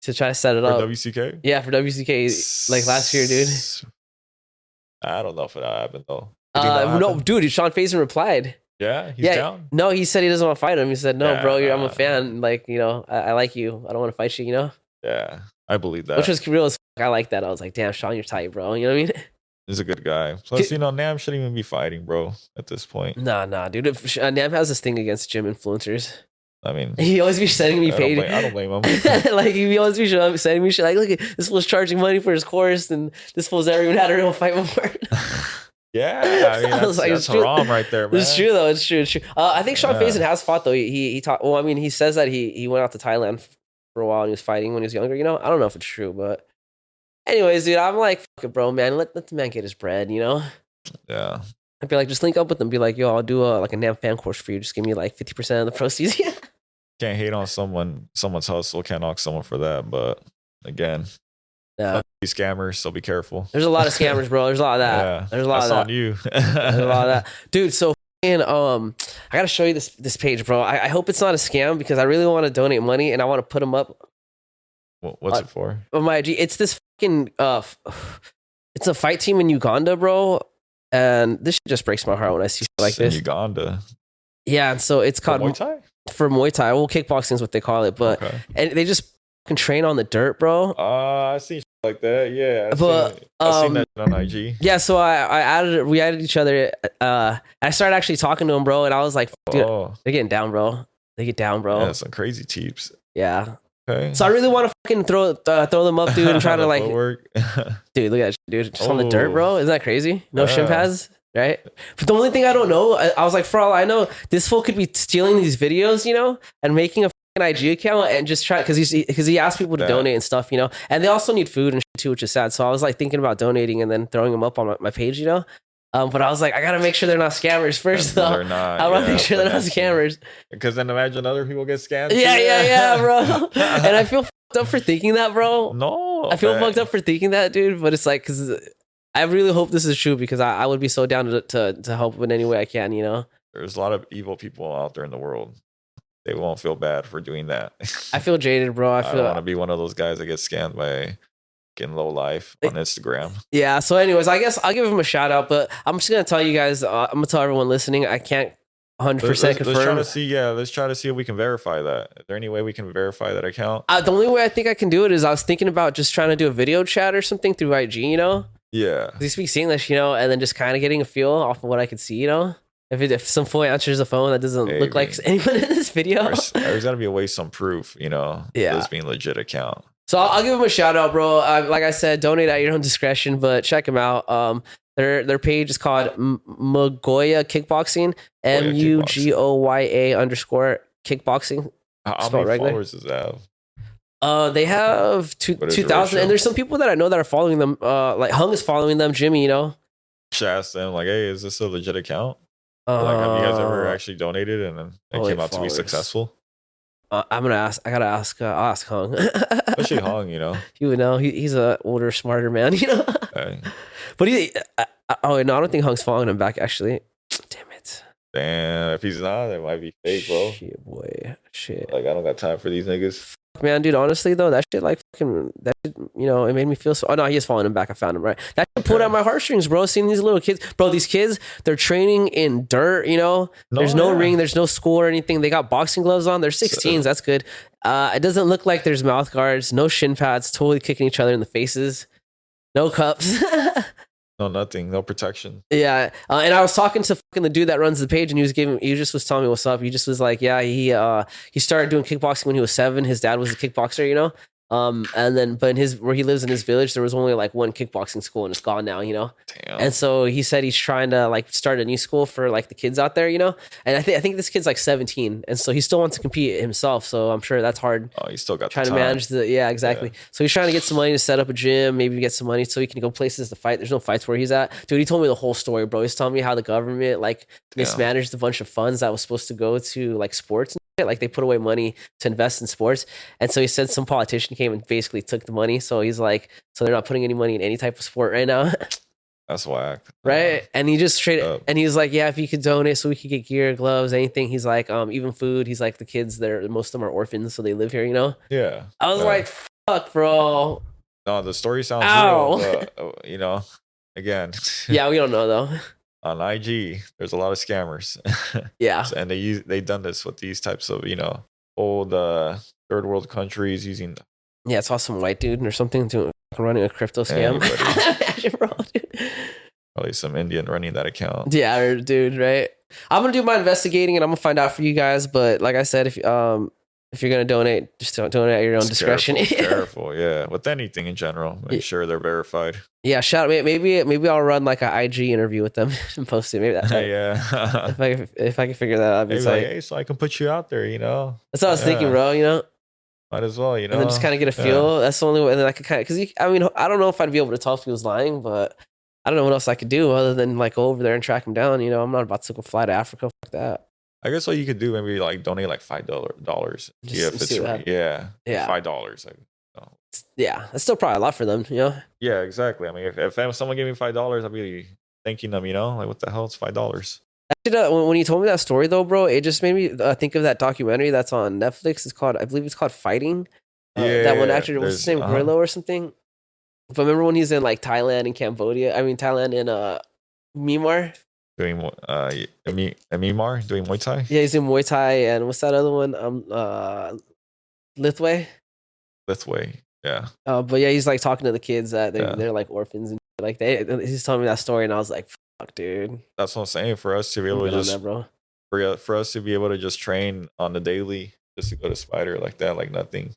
to try to set it up. For WCK? Yeah, for WCK, like last year, dude. I don't know if that happened though. No, dude. Sean Faison replied. Yeah, he's down. No, he said he doesn't want to fight him. He said, "No, bro, I'm a fan. Like, you know, I like you. I don't want to fight you. You know." Yeah, I believe that. Which was real as fuck. I like that. I was like, "Damn, Sean, you're tight, bro." You know what I mean? He's a good guy. Plus, Nam shouldn't even be fighting, bro. At this point, nah, dude. Nam has this thing against gym influencers. I mean, he always be sending me paid. I don't blame him. Like he always be sending me shit. Like, look, this fool's charging money for his course, and this fool's never even had a real fight before. Yeah, I mean, that's haram right there, man. It's true though. It's true. I think Sean Faison has fought though. He taught. Well, I mean, he says that he went out to Thailand for a while and he was fighting when he was younger. You know, I don't know if it's true, but anyways, dude, I'm like, fuck it, bro, man. Let the man get his bread. You know. Yeah. I'd be like, just link up with them. Be like, yo, I'll do a Nam fan course for you. Just give me like 50% of the proceeds. Can't hate on someone's hustle. Can't knock someone for that. But again. Yeah. These scammers, so be careful. There's a lot of scammers, bro. There's a lot of that. Yeah, there's a lot of that. On you. There's a lot of that, dude. So, I gotta show you this page, bro. I hope it's not a scam because I really want to donate money and I want to put them up. What's it for? On my IG. It's this fucking it's a fight team in Uganda, bro. And this shit just breaks my heart when I see shit like this. Uganda. Yeah, and so it's called Muay Thai. For Muay Thai. Well, kickboxing is what they call it, but and they just can train on the dirt, bro. I see like that, yeah. I've seen that on IG. Yeah, so we added each other. I started actually talking to him, bro, and I was like, dude, they're getting down, bro. They get down, bro. Yeah, some crazy teeps. Yeah. Okay. So I really want to fucking throw them up, dude, and try to like, dude, look at that, dude, just on the dirt, bro. Isn't that crazy? No shin pads, right? But the only thing I don't know, I was like, for all I know, this fool could be stealing these videos, you know, and making a an IG account and just try because he asked people to donate and stuff, you know, and they also need food and shit too, which is sad. So I was like thinking about donating and then throwing them up on my page, you know. But I was like, I gotta make sure they're not scammers first, though. They're not. I want to make sure they're not scammers. Because then imagine other people get scammed. Yeah, bro. And I feel fucked up for thinking that, bro. No, I feel fucked up for thinking that, dude. But it's like, because I really hope this is true because I would be so down to help in any way I can, you know. There's a lot of evil people out there in the world. They won't feel bad for doing that. I feel jaded, bro. I don't want to be one of those guys that gets scammed by getting low life on Instagram. Yeah. So, anyways, I guess I'll give him a shout out, but I'm just gonna tell you guys. I'm gonna tell everyone listening. I can't 100% confirm. Let's try to see if we can verify that. Is there any way we can verify that account? The only way I think I can do it is I was thinking about just trying to do a video chat or something through IG. You know? Yeah. He speaks English, you know, and then just kind of getting a feel off of what I could see, you know. If some fool answers the phone that doesn't look like anyone in this video, there's got to be a way, some proof, you know, this being a legit account. So I'll give him a shout out, bro. Like I said, donate at your own discretion, but check them out. Their page is called Mugoya Kickboxing, MUGOYA _kickboxing. How many followers does that have? They have 2,000, and there's some people that I know that are following them. Like Hung is following them, Jimmy, you know. Should ask them like, hey, is this a legit account? Like, have you guys ever actually donated and then it came out to be successful? I'm gonna ask. I gotta ask. I'll ask Hung. Especially Hung, you know. He would know. He's a older, smarter man, you know. But I don't think Hung's following him back. Actually, damn it. Damn, if he's not, that might be fake, bro. Shit, boy. Shit. Like I don't got time for these niggas. man, dude. Honestly, though, that shit, like, fucking, that shit, you know, it made me feel so. Oh no, he is following him back. I found him, right. That shit pulled out my heartstrings, bro. Seeing these little kids, bro. These kids, they're training in dirt. You know, there's no ring, there's no school or anything. They got boxing gloves on. They're 16s. That's good. It doesn't look like there's mouth guards, no shin pads. Totally kicking each other in the faces. No cups. No, nothing. No protection. Yeah. And I was talking to fucking the dude that runs the page, and he just was telling me what's up. He just was like, yeah, he started doing kickboxing when he was 7. His dad was a kickboxer, you know? And then, but where he lives in his village, there was only like one kickboxing school, and it's gone now, you know? Damn. And so he said he's trying to like start a new school for like the kids out there, you know? And I think this kid's like 17, and so he still wants to compete himself. So I'm sure that's hard. Oh, he still got trying to manage exactly. Yeah. So he's trying to get some money to set up a gym, maybe get some money so he can go places to fight. There's no fights where he's at. Dude, he told me the whole story, bro. He's telling me how the government like mismanaged a bunch of funds that was supposed to go to like sports. Like they put away money to invest in sports, and so he said some politician came and basically took the money. So he's like, so they're not putting any money in any type of sport right now. That's whack, right? And he just straight up, and he's like, yeah, if you could donate so we could get gear, gloves, anything. He's like, even food. He's like, the kids there, most of them are orphans, so they live here, you know. Yeah, I was like, fuck, bro. No, the story sounds real, but, you know, again. Yeah, we don't know though. On IG, there's a lot of scammers. Yeah. And they done this with these types of, you know, old third world countries using. Yeah, I saw some white dude or something running a crypto scam. Imagine, bro, dude. Probably some Indian running that account. Yeah, dude, right? I'm gonna do my investigating and I'm gonna find out for you guys. But like I said, if you're gonna donate, just don't donate at your own discretion. Careful, yeah. With anything in general, make sure they're verified. Yeah, maybe I'll run like an IG interview with them and post it. Maybe that. Yeah. if I can figure that out, maybe like, hey, so I can put you out there, you know. That's what I was thinking, bro. You know. Might as well, you know. And then just kind of get a feel. That's the only way. And then I could kind of, because I mean, I don't know if I'd be able to tell if he was lying, but I don't know what else I could do other than like go over there and track him down. You know, I'm not about to go fly to Africa. Fuck that. I guess what you could do, maybe like donate like $5. Yeah, if it's right. Yeah. $5. Like, no. Yeah, that's still probably a lot for them, you know. Yeah, exactly. I mean, if someone gave me $5, I'd be thanking them. You know, like what the hell? It's $5. Actually, when you told me that story though, bro, it just made me think of that documentary that's on Netflix. I believe it's called Fighting. That one actor, what's his name, Grillo or something. But remember when he's in like Thailand and Cambodia? I mean Thailand and Myanmar. Doing Myanmar, doing Muay Thai. Yeah, he's in Muay Thai, and what's that other one? Lithway. Yeah. But yeah, he's like talking to the kids that they're like orphans and like he's telling me that story, and I was like, fuck, dude. That's what I'm saying. For us to be able to just for us to be able to just train on the daily, just to go to Spider like that, like nothing.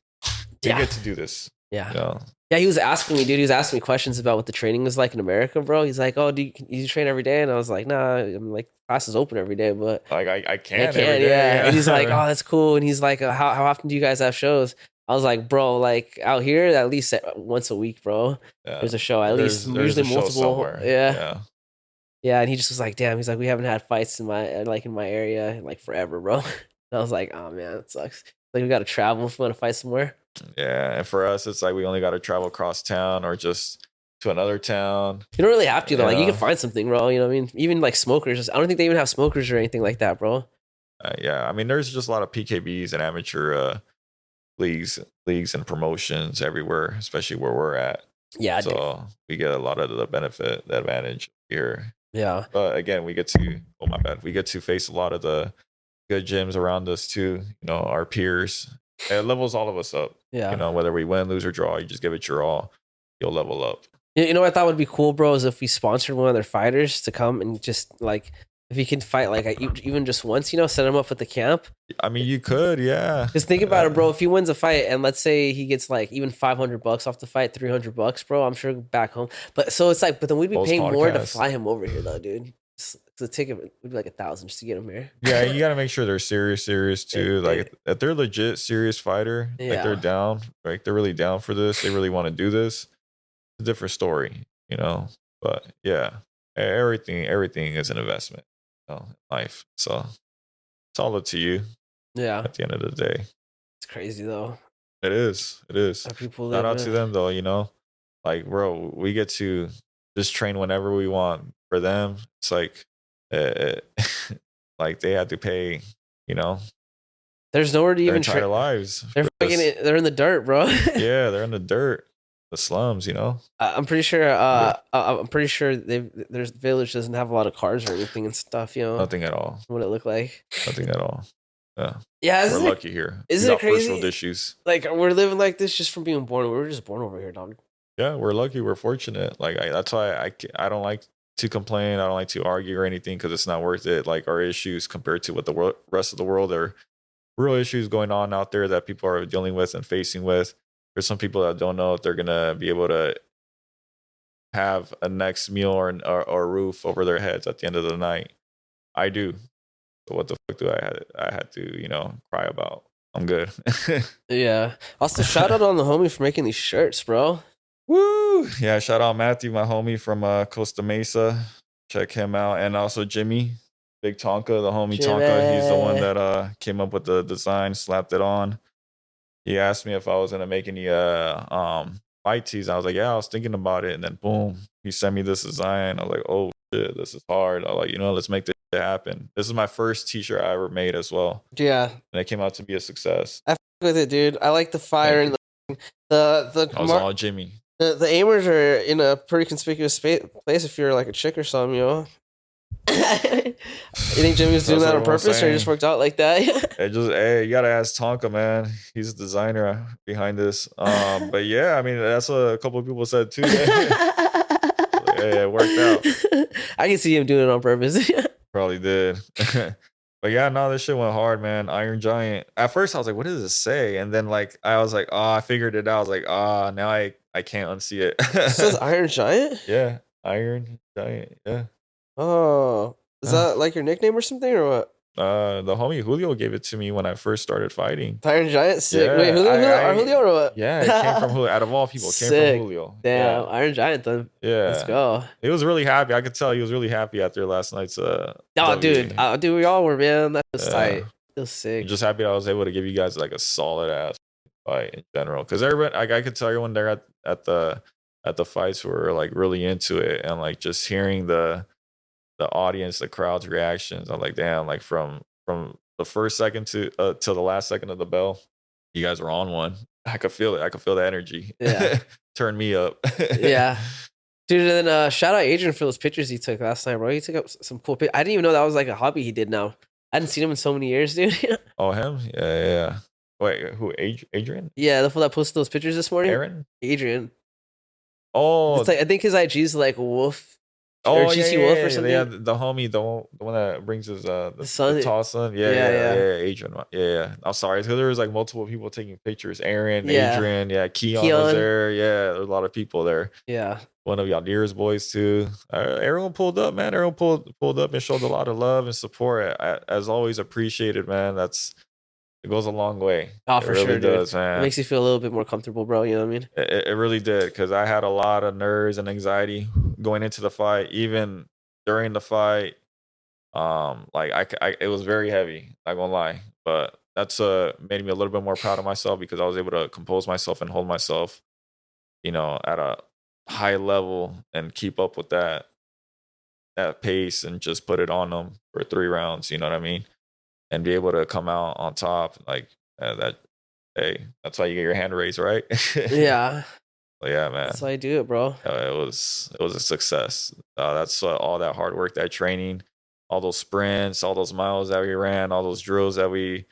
You get to do this. Yeah. You know? Yeah, he was asking me, dude. He was asking me questions about what the training is like in America, bro. He's like, "Oh, do you train every day?" And I was like, "Nah, I'm like class is open every day, but like I can every day, yeah." And he's like, "Oh, that's cool." And he's like, "How often do you guys have shows?" I was like, "Bro, like out here, at least once a week, bro. Yeah. There's a show at least, usually multiple." Yeah. And he just was like, "Damn." He's like, "We haven't had fights in my area like forever, bro." And I was like, "Oh man, it sucks. Like we got to travel if we want to fight somewhere." Yeah, and for us, it's like we only got to travel across town or just to another town. You don't really have to, though. Like you can find something, bro. You know what I mean? Even like smokers. I don't think they even have smokers or anything like that, bro. Yeah, I mean, there's just a lot of PKBs and amateur leagues and promotions everywhere, especially where we're at. Yeah, so we get a lot of the advantage here. Yeah, but again, we get to face a lot of the good gyms around us too. You know, our peers. It levels all of us up. Yeah. You know, whether we win, lose, or draw, you just give it your all. You'll level up. You know what I thought would be cool, bro, is if we sponsored one of their fighters to come and just like, if he can fight like even just once, you know, set him up with the camp. I mean, you could, yeah. Just think about it, bro. If he wins a fight and let's say he gets like even $500 off the fight, $300, bro, I'm sure back home. But so it's like, but then we'd be paying more to fly him over here, though, dude. The ticket would be like $1,000 just to get him here. Yeah, you got to make sure they're serious too. Like if they're legit serious fighter, like they're down, like they're really down for this. They really want to do this. It's a different story, you know. But yeah, everything is an investment, you know, in life. So it's all up to you. Yeah. At the end of the day, it's crazy though. It is. Shout out to them though. You know, like bro, we get to just train whenever we want. For them, it's like. Like they had to pay, you know, There's nowhere to their even entire lives. They're in the dirt, bro. Yeah, they're in the dirt, the slums. I'm pretty sure. I'm pretty sure there's village doesn't have a lot of cars or anything and stuff. Nothing at all. What it look like? Nothing at all. Yeah. Yeah, we're lucky here. Isn't it crazy? First world issues. Like we're living like this just from being born. We were just born over here, dog. Yeah, we're lucky. We're fortunate. Like that's why I don't like to complain. I don't like to argue or anything because it's not worth it. Like our issues compared to what the rest of the world are. Real issues going on out there that people are dealing with and facing with. There's some people that don't know if they're gonna be able to have a next meal or a roof over their heads at the end of the night. I do. So what the fuck do I had to cry about? I'm good. Yeah. Also, shout out on the homie for making these shirts, bro. Woo! Yeah, shout out Matthew, my homie from Costa Mesa. Check him out, and also Jimmy. Big Tonka, the homie Jimmy. Tonka, he's the one that came up with the design, slapped it on. He asked me if I was gonna make any fight tees. I was like, yeah, I was thinking about it, and then boom, he sent me this design. I was like, oh shit, this is hard. I was like, let's make this shit happen. This is my first t-shirt I ever made as well. Yeah, and it came out to be a success. I f with it, dude. I like the fire and the. I was all Jimmy. The aimers are in a pretty conspicuous place if you're like a chick or something, You think Jimmy was doing that on purpose or it just worked out like that? You gotta ask Tonka, man. He's the designer behind this. But yeah, I mean that's what a couple of people said too. Yeah, it worked out. I can see him doing it on purpose. Probably did. But yeah, no, this shit went hard, man. Iron Giant. At first I was like, what does this say? And then I was like, I figured it out. I was like, now I can't unsee it. It says Iron Giant? Yeah, Iron Giant. Yeah. Oh, is that like your nickname or something or what? The homie Julio gave it to me when I first started fighting. Iron Giant, sick. Yeah, wait, Julio or what? Yeah, it came from Julio. Out of all people, it came from Julio. Damn, yeah. Iron Giant then. Yeah, let's go. He was really happy. I could tell he was really happy after last night's. Dude, we all were, man. That was tight. It was sick. I'm just happy I was able to give you guys like a solid ass fight in general, because everyone, I could tell everyone there at the fights were like really into it, and like just hearing the audience, the crowd's reactions. I'm like, damn, like from the first second to the last second of the bell, you guys were on one. I could feel it. I could feel the energy. Yeah. Turn me up. Yeah. Dude, and then shout out Adrian for those pictures he took last night, bro. He took up some cool pictures. I didn't even know that was like a hobby he did now. I hadn't seen him in so many years, dude. Oh, him? Yeah. Wait, who? Adrian? Yeah, the fool that posted those pictures this morning. Aaron? Adrian. Oh. It's like, I think his IG's like Wolf. Or GC Wolf or something. Yeah, the homie, the one that brings his the tall son. Yeah, Adrian. Yeah. I'm sorry, because there was like multiple people taking pictures. Aaron, Adrian, Keon was there. Yeah, there's a lot of people there. Yeah. One of Yadir's boys too. Everyone pulled up, man. Everyone pulled up and showed a lot of love and support. As always, appreciated, man. It goes a long way. Oh, for sure, really does, man. It makes you feel a little bit more comfortable, bro. You know what I mean? It really did, because I had a lot of nerves and anxiety going into the fight, even during the fight. It was very heavy. Not gonna lie, but that's made me a little bit more proud of myself, because I was able to compose myself and hold myself, at a high level and keep up with that pace and just put it on them for 3 rounds. You know what I mean? And be able to come out on top like that. Hey, that's why you get your hand raised, right? Yeah. Well, yeah, man. That's why I do it, bro. It was a success. That's all that hard work, that training, all those sprints, all those miles that we ran, all those drills that we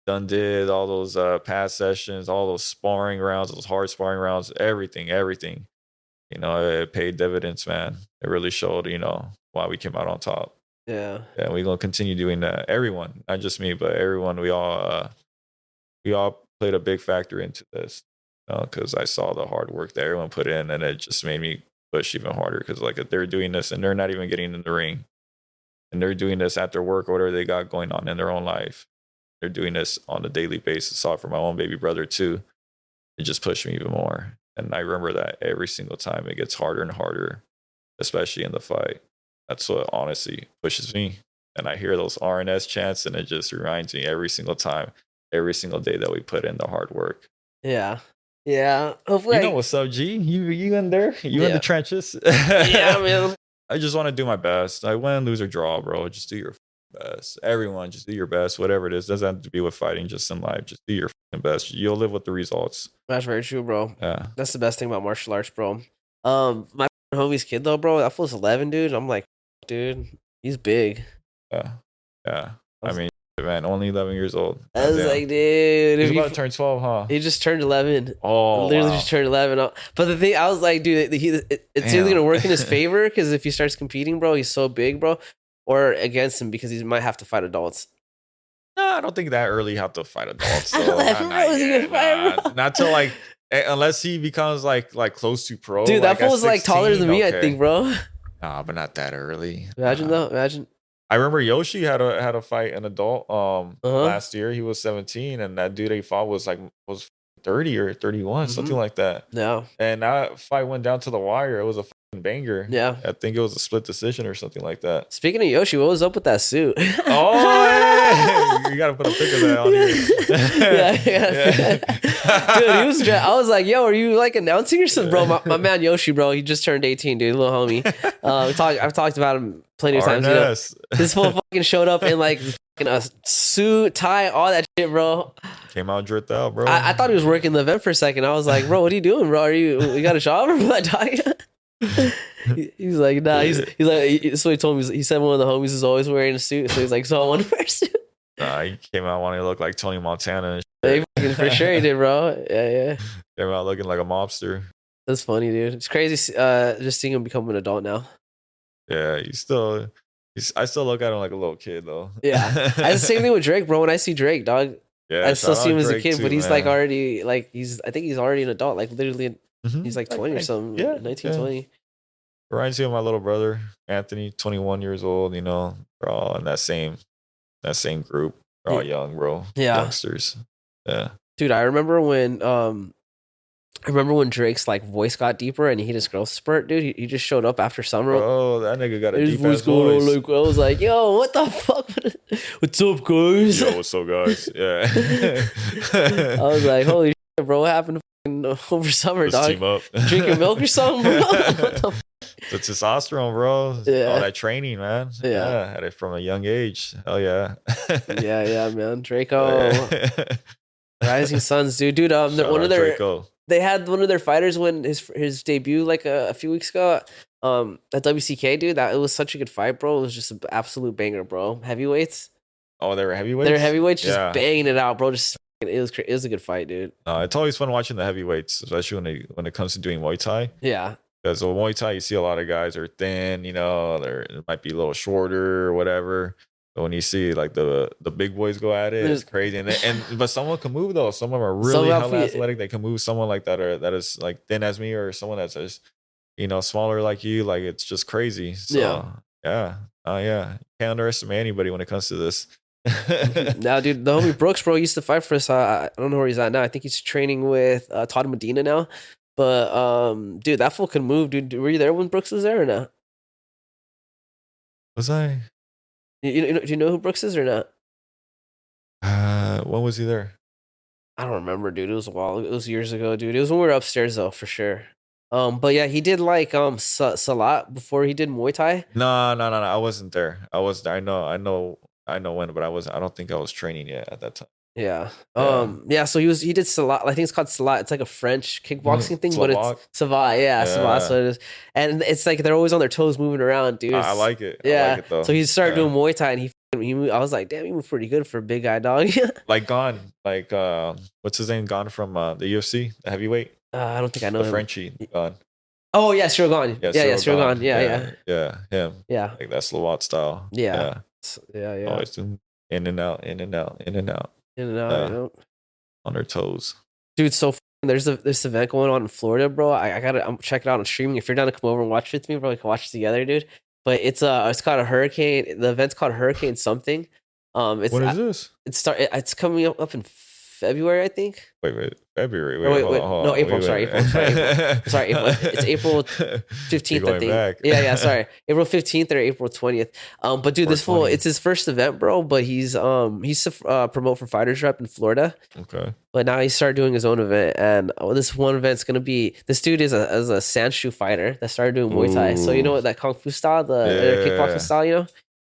did, all those past sessions, all those sparring rounds, those hard sparring rounds, everything. It paid dividends, man. It really showed, why we came out on top. Yeah. Yeah, we're gonna continue doing that. Everyone, not just me, but everyone. We all played a big factor into this, because I saw the hard work that everyone put in, and it just made me push even harder. Because if they're doing this and they're not even getting in the ring, and they're doing this after work or whatever they got going on in their own life, they're doing this on a daily basis. Saw it for my own baby brother too. It just pushed me even more, and I remember that every single time it gets harder and harder, especially in the fight. That's what honestly pushes me. And I hear those RNS chants, and it just reminds me every single time, every single day that we put in the hard work. Yeah. Yeah. Hopefully, what's up, G? You in there? You in the trenches? Yeah, man. I just want to do my best. I win, lose, or draw, bro. Just do your best. Everyone, just do your best. Whatever it is, doesn't have to be with fighting. Just in life, just do your fucking best. You'll live with the results. That's very true, bro. Yeah, That's the best thing about martial arts, bro. My homie's kid though, bro, that fool's 11, dude. I'm like, dude, he's big. yeah, yeah. I mean, man, only 11 years old. I was like, dude, he's about to turn 12, huh? He just turned 11. Oh, literally just turned 11. But the thing, I was like, dude, it's either gonna work in his favor because if he starts competing, bro, he's so big, bro, or against him because he might have to fight adults. No, I don't think that early you have to fight adults. So, 11, bro, not till like, unless he becomes like close to pro. Dude, that fool's like taller than me, I think, bro. Nah, but not that early. Imagine though. Imagine. I remember Yoshi had a fight an adult last year. He was 17, and that dude he fought was 30 or 31, something like that. Yeah. And that fight went down to the wire. It was a fucking banger. Yeah. I think it was a split decision or something like that. Speaking of Yoshi, what was up with that suit? Oh, you gotta put a pic of that on here. Dude, he was. I was like, "Yo, are you like announcing or something, bro?" My man Yoshi, bro, he just turned 18, dude, little homie. I've talked about him plenty of times. You know? This fool fucking showed up in like a suit, tie, all that shit, bro. Came out dripped out, bro. I thought he was working the event for a second. I was like, "Bro, what are you doing, bro? You got a job or what, dog?" He's like, nah. He's like, so he told me. He said one of the homies is always wearing a suit, so he's like, so I want to wear a suit. Nah, he came out wanting to look like Tony Montana. And shit. For sure he did, bro. Yeah. Came out looking like a mobster. That's funny, dude. It's crazy just seeing him become an adult now. Yeah, I still look at him like a little kid though. Yeah, it's the same thing with Drake, bro. When I see Drake, dog, yeah, I still see him as a kid, too, but he's man. like already like I think he's already an adult, like literally. He's like 20 or something. Yeah, 19, 20. Reminds me of my little brother Anthony, 21 years old. You know, we're all in that same group. We're all young, bro. Yeah, youngsters. Yeah, dude. I remember when Drake's like voice got deeper and he hit his growth spurt, dude. He just showed up after summer. Oh, that nigga got a deep ass voice. Like, I was like, yo, what the fuck? What's up, guys? Yo, what's up, guys? Yeah. I was like, holy shit, bro, what happened over summer, Let's dog? team up. Drinking milk or something, bro? What the The testosterone, bro. Yeah. All that training, man. Yeah. Had it from a young age. Hell yeah. yeah, man. Draco. Rising Suns, dude. Dude, they had one of their fighters win his debut like a few weeks ago. At WCK, dude. It was such a good fight, bro. It was just an absolute banger, bro. Heavyweights. Oh, they were heavyweights? They're heavyweights, just banging it out, bro. It was a good fight, dude. It's always fun watching the heavyweights, especially when it comes to doing Muay Thai. Yeah. Because with Muay Thai, you see a lot of guys are thin, you know, they might be a little shorter or whatever. But when you see like the big boys go at it, it's crazy. But someone can move though. Some of them are really hella athletic. They can move someone like that or that is like thin as me or someone that's just, you know, smaller like you. Like it's just crazy. So yeah. Can't underestimate anybody when it comes to this. Now, dude, the homie Brooks, bro, used to fight for us. I don't know where he's at now. I think he's training with Todd Medina now. But dude, that fool can move, dude. Were you there when Brooks was there or not? Was I? Do you know who Brooks is or not? When was he there? I don't remember, dude. It was a while. It was years ago, dude. It was when we were upstairs though, for sure. But yeah, he did like Salat before he did Muay Thai. No. I wasn't there. I know when, but I don't think I was training yet at that time. Yeah. So he did Salat. I think it's called Salat. It's like a French kickboxing thing, but it's Savat. Yeah, Savat. So it is. And it's like they're always on their toes moving around, dude. I like it. Yeah. I like it though. So he started doing Muay Thai and he moved, I was like, damn, he moved pretty good for a big guy, dog. Like Gon. Like what's his name? Gon from the UFC, the heavyweight. I don't think I know the him. Frenchie Gon. Oh yeah, Cyril Gane. Yeah, Cyril Gane. Yeah, him. Yeah. Like that Slowat style. Yeah. Always in and out. In and out. On their toes. Dude, so there's this event going on in Florida, bro. I'm checking it out on streaming. If you're down to come over and watch with me, bro, we can watch it together, dude. But it's called a hurricane. The event's called Hurricane something. What is this? It's coming up in February, I think. Wait, February. Wait. No, April. Sorry, April. Sorry, April. It's April 15th, I think. Back. Yeah. Sorry, April 15th or April 20th. But dude, this fool, it's his first event, bro. But he's to promote for Fighters Rep in Florida. Okay. But now he started doing his own event, and this one event's gonna be. This dude is a Sanshou fighter that started doing Muay Thai. So you know what that kung fu style, the kickboxing style, you know,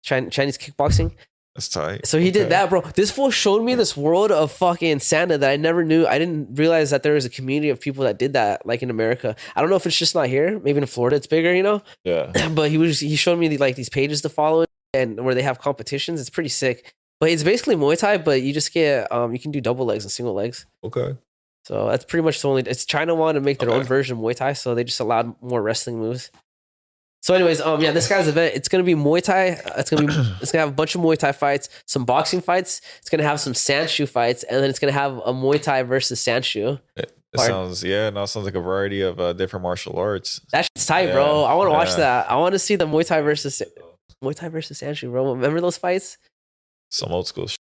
Chinese kickboxing. That's tight. So he did that, bro. This fool showed me this world of fucking Santa that I never knew. I didn't realize that there was a community of people that did that, like in America. I don't know if it's just not here. Maybe in Florida it's bigger, you know. Yeah. But he showed me like these pages to follow and where they have competitions. It's pretty sick. But it's basically Muay Thai, but you just get you can do double legs and single legs. Okay. So that's pretty much the only. It's China wanted to make their own version of Muay Thai, so they just allowed more wrestling moves. So, anyways, yeah, this guy's event, it's gonna be Muay Thai. It's gonna have a bunch of Muay Thai fights, some boxing fights. It's gonna have some Sandshoe fights, and then it's gonna have a Muay Thai versus Sandshoe. It sounds like a variety of different martial arts. That shit's tight, bro. I want to watch that. I want to see the Muay Thai versus Sandshoe, bro. Remember those fights? Some old school shit.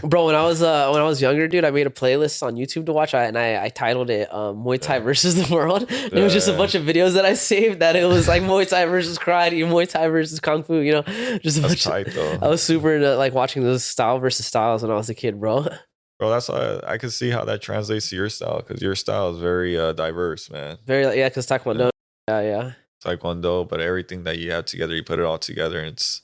Bro, when I was younger, dude, I made a playlist on YouTube to watch, and I titled it Muay Thai versus the world. And it was just a bunch of videos that I saved that it was like Muay Thai versus karate, Muay Thai versus kung fu, you know, just a bunch. Tight, though. I was super into like watching those style versus styles when I was a kid, bro. Bro, that's why I could see how that translates to your style, because your style is very diverse, man. Very, yeah, because Taekwondo, yeah. Taekwondo, but everything that you have together, you put it all together, and it's,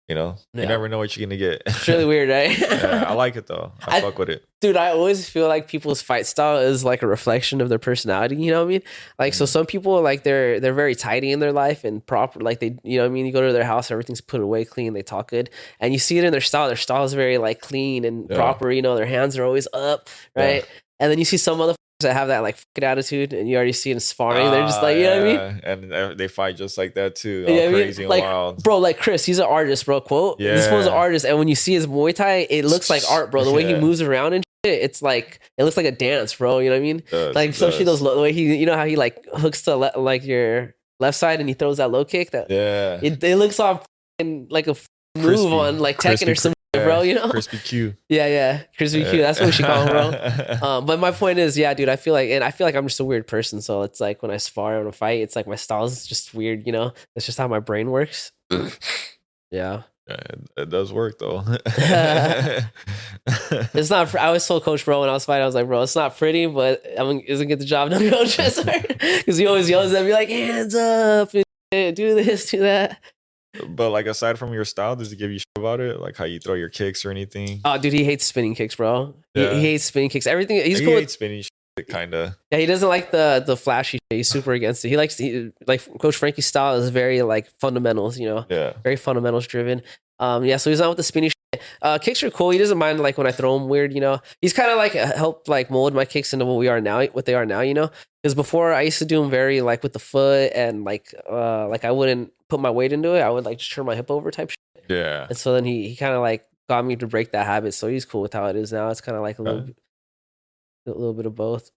you know, you never know what you're gonna get. It's really weird, right? Yeah, I like it though. I fuck with it. Dude, I always feel like people's fight style is like a reflection of their personality, you know what I mean? Like, so some people, like, they're very tidy in their life and proper, like, they, you know what I mean? You go to their house, everything's put away clean, they talk good, and you see it in their style. Their style is very, like, clean and proper, you know, their hands are always up, right? Yeah. And then you see some motherfuckers that have that like fucking attitude, and you already see in sparring, they're just like, you know what I mean? And they fight just like that too, all crazy and like, wild. Bro, like Chris, he's an artist, bro. Quote, this fool's an artist, and when you see his Muay Thai, it looks like art, bro. The way he moves around and shit, it's like it looks like a dance, bro. You know what I mean? Like especially those the way he, you know how he like hooks to like your left side and he throws that low kick. That it looks all like a move on like Tekken or something. Bro, you know, Crispy Q. Yeah, Crispy Q. That's what we should call him, bro. But my point is, yeah, dude, I feel like I'm just a weird person. So it's like when I spar and fight, it's like my style is just weird, you know. That's just how my brain works. Yeah, it does work though. It's not. I always told Coach, bro, when I was fighting, I was like, bro, it's not pretty, but isn't get the job done, Coach. Because he always yells at me like, hands up, and do this, do that. But like aside from your style, does he give you shit about it? Like how you throw your kicks or anything? Oh, dude, he hates spinning kicks, bro. Yeah. He hates spinning kicks. Everything. He's cool. He hates spinning shit, kind of. Yeah, he doesn't like the flashy shit. He's super against it. He likes like Coach Frankie's style is very like fundamentals, you know. Yeah. Very fundamentals driven. Yeah, so he's not with the spinning shit. Kicks are cool. He doesn't mind like when I throw him weird, you know. He's kind of like helped like mold my kicks into what they are now, you know. Because before I used to do them very like with the foot and like I wouldn't put my weight into it. I would like just turn my hip over type shit. Yeah. And so then he kind of like got me to break that habit. So he's cool with how it is now. It's kind of like a little bit of both.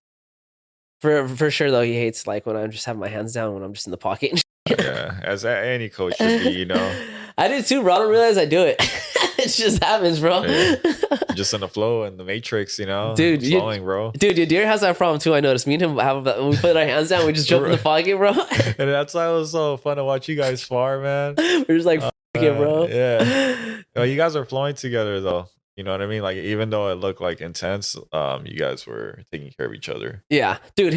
For sure though, he hates like when I'm just having my hands down when I'm just in the pocket. And shit. Yeah, as any coach should be, you know. I do too, bro. I don't realize I do it. It just happens, bro. Yeah. Just in the flow and the matrix, you know. Dude, flowing, bro. Dude, your deer has that problem too. I noticed. Me and him have that when we put our hands down, we just jump in the pocket, bro. And that's why it was so fun to watch you guys spar, man. We're just like, it, bro. Yeah. Well, you guys are flowing together though. You know what I mean? Like even though it looked like intense, you guys were taking care of each other. Yeah, dude.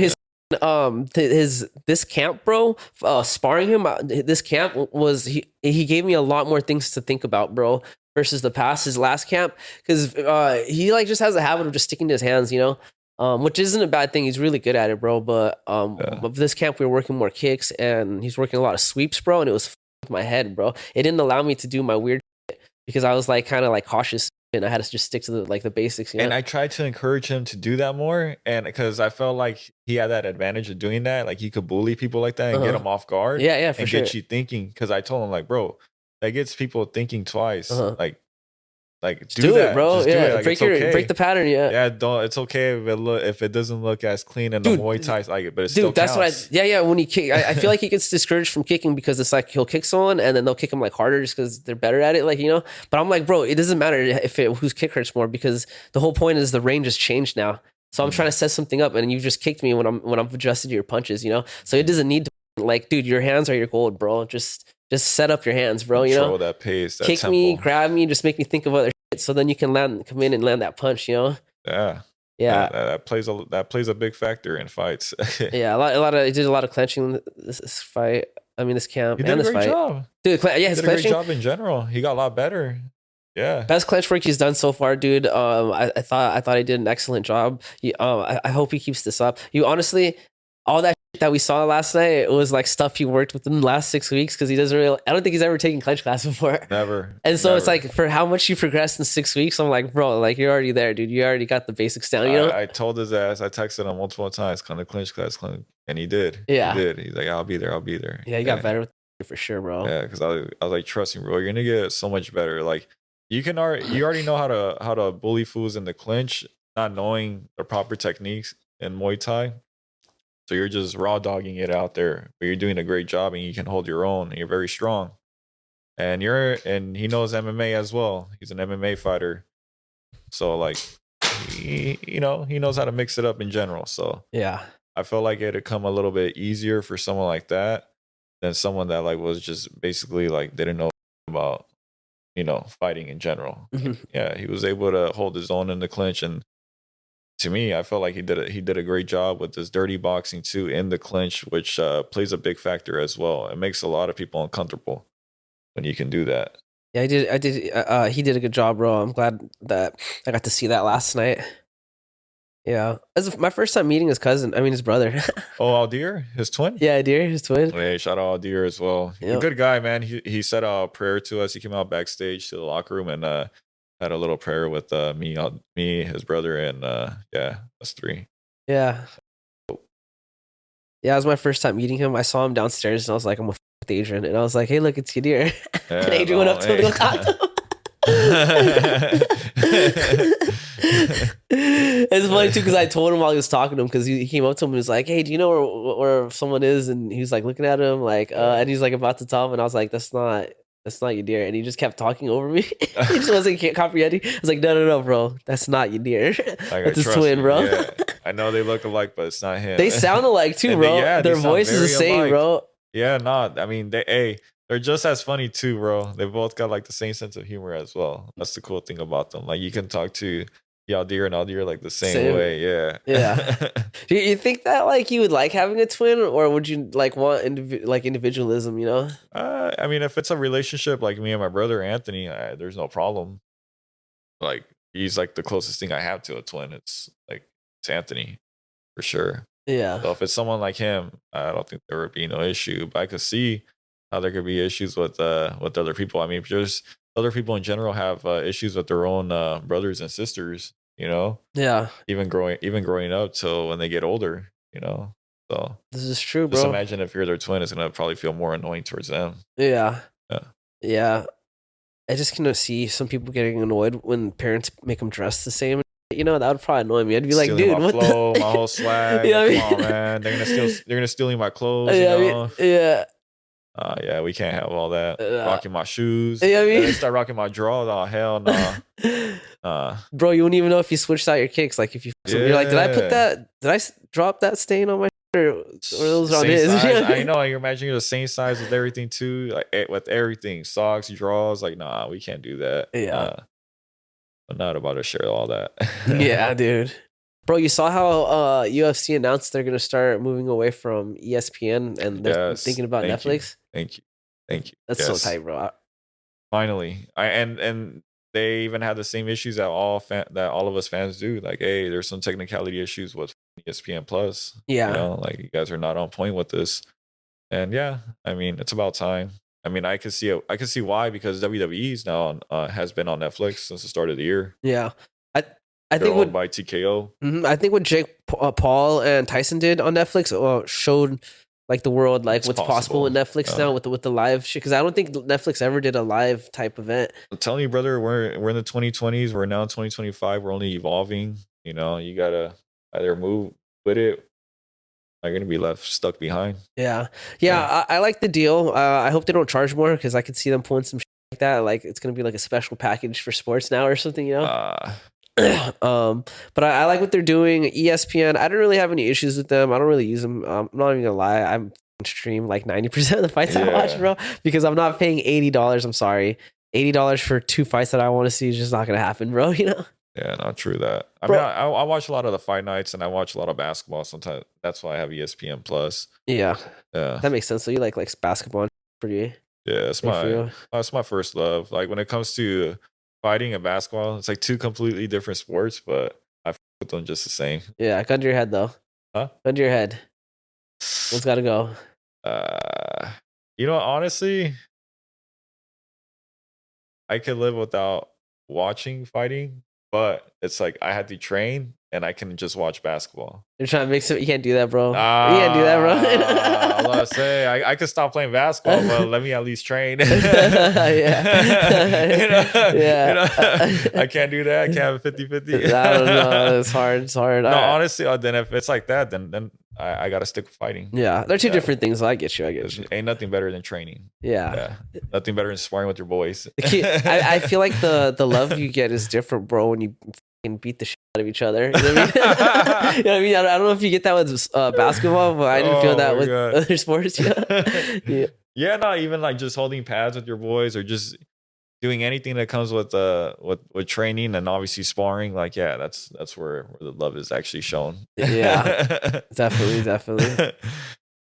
This camp, bro, sparring him, this camp was he gave me a lot more things to think about, bro, versus the past, his last camp, because he like just has a habit of just sticking to his hands, you know, which isn't a bad thing. He's really good at it, bro. But of this camp, we were working more kicks, and he's working a lot of sweeps, bro, and it was with my head, bro. It didn't allow me to do my weird shit because I was like kind of like cautious. And I had to just stick to the basics. You know? And I tried to encourage him to do that more. And because I felt like he had that advantage of doing that. Like he could bully people like that and get them off guard. Yeah, for sure. And get you thinking. Because I told him like, bro, that gets people thinking twice. Like do it, bro. Just do it. Like, break the pattern. Yeah. It's okay if it doesn't look as clean in the Muay Thai, like, but it still that's counts. what when he kick, I feel like he gets discouraged from kicking because it's like he'll kick someone and then they'll kick him like harder just because they're better at it, like, you know. But I'm like, bro, it doesn't matter whose kick hurts more because the whole point is the range has changed now. So I'm trying to set something up and you just kicked me when I've adjusted to your punches, you know. So it doesn't need to like, dude, your hands are your gold, bro. Just set up your hands, bro. You Control know, that pace, that kick tempo. me, grab me, just make me think of other shit. So then you can come in and land that punch. You know. Yeah. That plays a big factor in fights. Yeah, a lot of I did a lot of clenching this fight. I mean, this camp He did and a this great fight. job. Dude, yeah, He his did a great clinching, job in general. He got a lot better. Yeah. best clinch work he's done so far, dude. I thought he did an excellent job. I hope he keeps this up. You honestly, all that shit that we saw last night, it was like stuff he worked within the last 6 weeks because he doesn't really. I don't think he's ever taken clinch class before. Never. And so never. it's like for how much you progressed in 6 weeks, I'm like, bro, like you're already there, dude. You already got the basics down. You know. I told his ass. I texted him multiple times, "Come to clinch class, and he did. Yeah. He did. He's like, I'll be there. I'll be there. Yeah, you got better with it for sure, bro. Yeah, because I was like, trust me, bro. You're gonna get so much better. Like you already know how to bully fools in the clinch, not knowing the proper techniques in Muay Thai. So you're just raw dogging it out there, but you're doing a great job and you can hold your own and you're very strong. And he knows MMA as well. He's an MMA fighter. So like he knows how to mix it up in general. So yeah. I felt like it'd come a little bit easier for someone like that than someone that like was just basically like didn't know about, fighting in general. Yeah, he was able to hold his own in the clinch, and to me, I felt like he did a great job with this dirty boxing too in the clinch, which plays a big factor as well. It makes a lot of people uncomfortable when you can do that. Yeah, he did a good job, bro. I'm glad that I got to see that last night. Yeah, that's my first time meeting his brother. Oh, Aldir, his twin. Yeah, Aldir, his twin. Hey, shout out Aldir as well. Yep. A good guy, man. He said a prayer to us. He came out backstage to the locker room and had a little prayer with me, his brother, and us three. Yeah. Yeah, it was my first time meeting him. I saw him downstairs and I was like, I'm with Adrian. And I was like, hey, look, it's Yadir. Yeah, and Adrian went up to him to go talk to him. It's funny too because I told him while he was talking to him because he came up to him and was like, hey, do you know where someone is? And he was like looking at him like and he's like about to tell him, and I was like, that's not Yadir. And he just kept talking over me. He just wasn't comprehending. I was like, no, bro, that's not Yadir. Like, that's his twin, bro. Yeah. I know they look alike, but it's not him. They sound alike too, bro. Their voice is the same, alike. bro. Yeah, no, I mean they're just as funny too, bro. They both got like the same sense of humor as well. That's the cool thing about them. Like you can talk to Aldir and Aldir like the same way. Yeah. Yeah. Do you think that like you would like having a twin, or would you like want individualism? You know. I mean, if it's a relationship like me and my brother Anthony, there's no problem. Like he's like the closest thing I have to a twin. It's Anthony, for sure. Yeah. So if it's someone like him, I don't think there would be no issue. But I could see how there could be issues with other people. I mean, just other people in general have issues with their own brothers and sisters. You know. Yeah. Even growing up till when they get older. You know. So this is true, bro. Just imagine if you're their twin, it's gonna probably feel more annoying towards them. Yeah. Yeah. Yeah. I just kind of see some people getting annoyed when parents make them dress the same. You know, that would probably annoy me. I'd be like, dude, my what flow, my whole swag. You know what I mean? Come on, man. They're gonna steal my clothes. Yeah, you know? yeah. Yeah, we can't have all that. Rocking my shoes. Yeah, they start rocking my drawers. Oh hell no. Bro, you wouldn't even know if you switched out your kicks. Like if you're like, did I drop that stain on my or those on his? I know. You're imagining the same size with everything too, like with everything, socks, drawers. Like, nah, we can't do that. Yeah. I'm not about to share all that. Yeah, dude. Bro, you saw how UFC announced they're gonna start moving away from ESPN and they're thinking about Netflix. Thank you. That's so tight, bro. Finally, and they even had the same issues that all of us fans do. Like, hey, there's some technicality issues with ESPN Plus. Yeah, you know, like you guys are not on point with this. And yeah, I mean, it's about time. I mean, I can see why, because WWE's now has been on Netflix since the start of the year. Yeah, I think by TKO. I think what Jake Paul and Tyson did on Netflix showed like the world like what's possible with Netflix now with the live shit. Because I don't think Netflix ever did a live type event. I'm telling you, brother, we're in the 2020s. We're now in 2025. We're only evolving. You know, you gotta either move with it. Are going to be left stuck behind. Yeah. I like the deal. I hope they don't charge more because I could see them pulling some shit like that. Like it's going to be like a special package for sports now or something, you know? But I like what they're doing. ESPN, I don't really have any issues with them. I don't really use them. I'm not even gonna lie. I'm stream like 90% of the fights I watch, bro, because I'm not paying $80. I'm sorry. $80 for 2 fights that I want to see is just not gonna happen, bro. You know? Yeah, not true that. I Bro. mean, I watch a lot of the fight nights and I watch a lot of basketball. Sometimes that's why I have ESPN Plus. Yeah, Yeah, that makes sense. So you like basketball pretty yeah, big for you. that's my first love. Like when it comes to fighting and basketball, it's like two completely different sports, but I fuck with them just the same. Yeah, gun to your head though. Huh? Gun to your head. One's got to go. Uh, you know, honestly, I could live without watching fighting, but it's like I had to train and I can just watch basketball. You're trying to mix it. You can't do that, bro. You can't do that, bro. I was gonna say I could stop playing basketball, but let me at least train. Yeah. I can't do that. I can't have a 50-50. I don't know. It's hard. It's hard. No, honestly, then if it's like that, then I gotta stick with fighting. Yeah, they're two different things. I get you. Ain't nothing better than training. Yeah. Nothing better than sparring with your boys. I feel like the love you get is different, bro, when you fucking beat the shit out of each other. You know what I mean? You know what I mean? I don't know if you get that with basketball, but I didn't feel that with other sports. Yeah, not even like just holding pads with your boys or just doing anything that comes with training and obviously sparring. Like, yeah, that's where the love is actually shown. Yeah, definitely.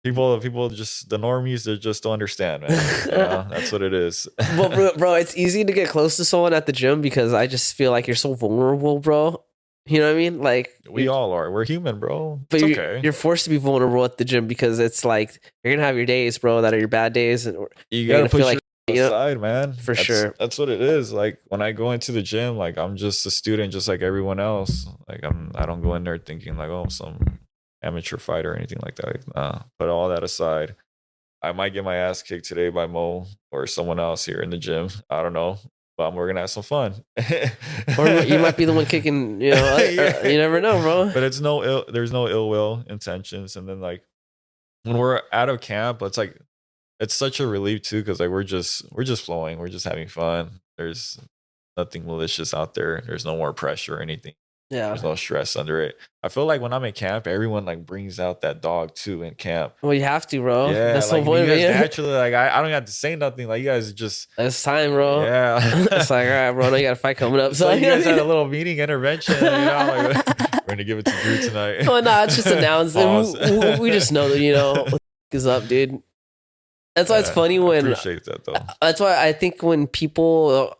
People just the normies, they just don't understand, man. You know, that's what it is. Well, bro, it's easy to get close to someone at the gym because I just feel like you're so vulnerable, bro. You know what I mean? Like we all are. We're human, bro. But okay. You're forced to be vulnerable at the gym because it's like you're gonna have your days, bro, that are your bad days, and you gotta feel like aside, man. For sure. That's what it is. Like when I go into the gym, like I'm just a student, just like everyone else. Like I don't go in there thinking like, oh, some amateur fighter or anything like that. Like, nah. But all that aside, I might get my ass kicked today by Mo or someone else here in the gym. I don't know. But we're gonna have some fun. Or you might be the one kicking, you know, you never know, bro. But there's no ill will intentions. And then like when we're out of camp, it's such a relief too, because like we're just flowing, we're just having fun. There's nothing malicious out there. There's no more pressure or anything. Yeah. There's no stress under it. I feel like when I'm in camp, everyone like brings out that dog too in camp. Well, you have to, bro. Yeah, that's like the point. You guys naturally, like I don't have to say nothing. Like you guys just it's time, bro. Yeah. It's like, all right, bro, now you got a fight coming up. So you guys had a little meeting intervention. You know, like, we're gonna give it to Drew tonight. Oh no, it's just announced. we just know that, you know, what the is up, dude. That's why it's funny when. I appreciate that though. That's why I think when people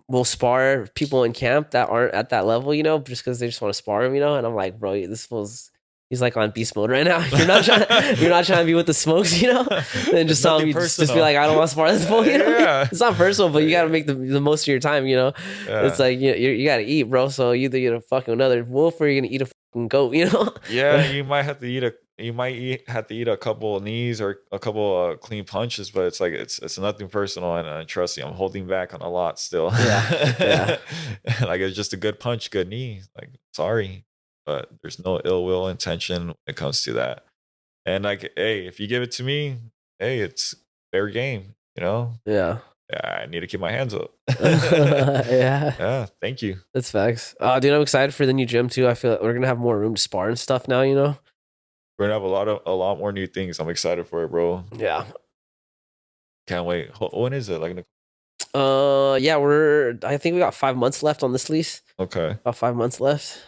will spar people in camp that aren't at that level, you know, just because they just want to spar him, you know, and I'm like, bro, this fool's he's like on beast mode right now. You're not trying to be with the smokes, you know, and just tell me just be like, I don't want to spar this fool, you know. Yeah. It's not personal, but you got to make the most of your time, you know. Yeah. It's like you got to eat, bro. So either you're gonna fucking another wolf or you're gonna eat a fucking goat, you know. Yeah, you might have to eat a couple of knees or a couple of clean punches, but it's like it's nothing personal, and trust me, I'm holding back on a lot still. Yeah. Like it's just a good punch, good knee. Like sorry, but there's no ill will intention when it comes to that. And like, hey, if you give it to me, hey, it's fair game, you know. Yeah. Yeah, I need to keep my hands up. Yeah. Thank you. That's facts. Dude, I'm excited for the new gym too. I feel like we're gonna have more room to spar and stuff now, you know. We're gonna have a lot more new things. I'm excited for it, bro. Yeah. Can't wait. When is it? Like, yeah, I think we got 5 months left on this lease. Okay. About 5 months left.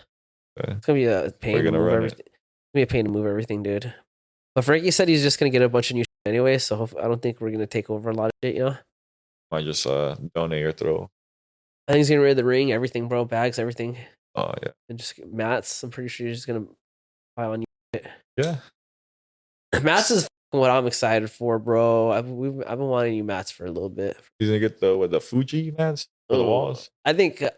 Okay. It's gonna be a pain to move everything. It's gonna be a pain to move everything, dude. But Frankie said he's just gonna get a bunch of new shit anyway, so I don't think we're gonna take over a lot of shit, you know. Might just donate or throw. I think he's gonna rid the ring, everything, bro, bags, everything. Oh yeah. And just mats. I'm pretty sure he's just gonna pile on you. Yeah. Mats is what I'm excited for, bro. I've been wanting new mats for a little bit. He's gonna get the Fuji mats for the walls. I think I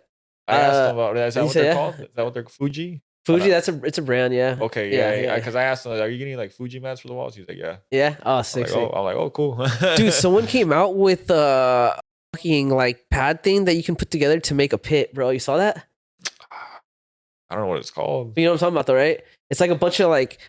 asked him about is that what they're called? Is that what they're Fuji? Fuji, it's a brand, yeah. Okay, yeah. Because I asked him, are you getting like Fuji mats for the walls? He's like, yeah. Yeah. Oh, sick. I'm like, oh, cool. Dude, someone came out with fucking like pad thing that you can put together to make a pit, bro. You saw that? I don't know what it's called. You know what I'm talking about, though, right? It's like a bunch of like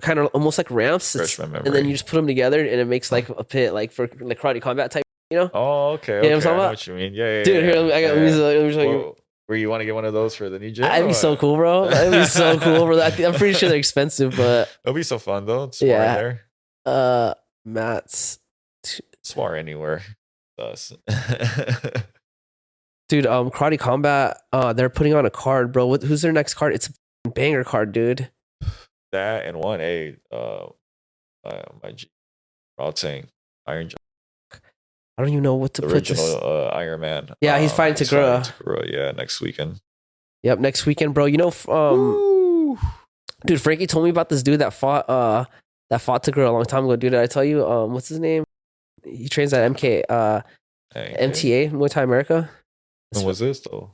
kind of almost like ramps, and then you just put them together, and it makes like a pit, like for like karate combat type, you know? Oh, okay. You know what I'm talking about? I know what you mean. Yeah. Dude, here, let me show you. Where you want to get one of those for the new gym? That'd be so cool, bro. That'd be so cool, bro. I'm pretty sure they're expensive, but it'll be so fun though. Yeah. There. Mats. Spar anywhere. Us. Dude, Karate Combat, they're putting on a card, bro. Who's their next card? It's a banger card, dude. That and 1A, my G, Tang, Iron Jaw, I don't even know what to the put this. original Iron Man. Yeah, he's fighting Tagura. Yeah, next weekend. Yep, next weekend, bro. You know, dude, Frankie told me about this dude that fought Tagura a long time ago. Dude, did I tell you? What's his name? He trains at MTA, Muay Thai America. When was this though?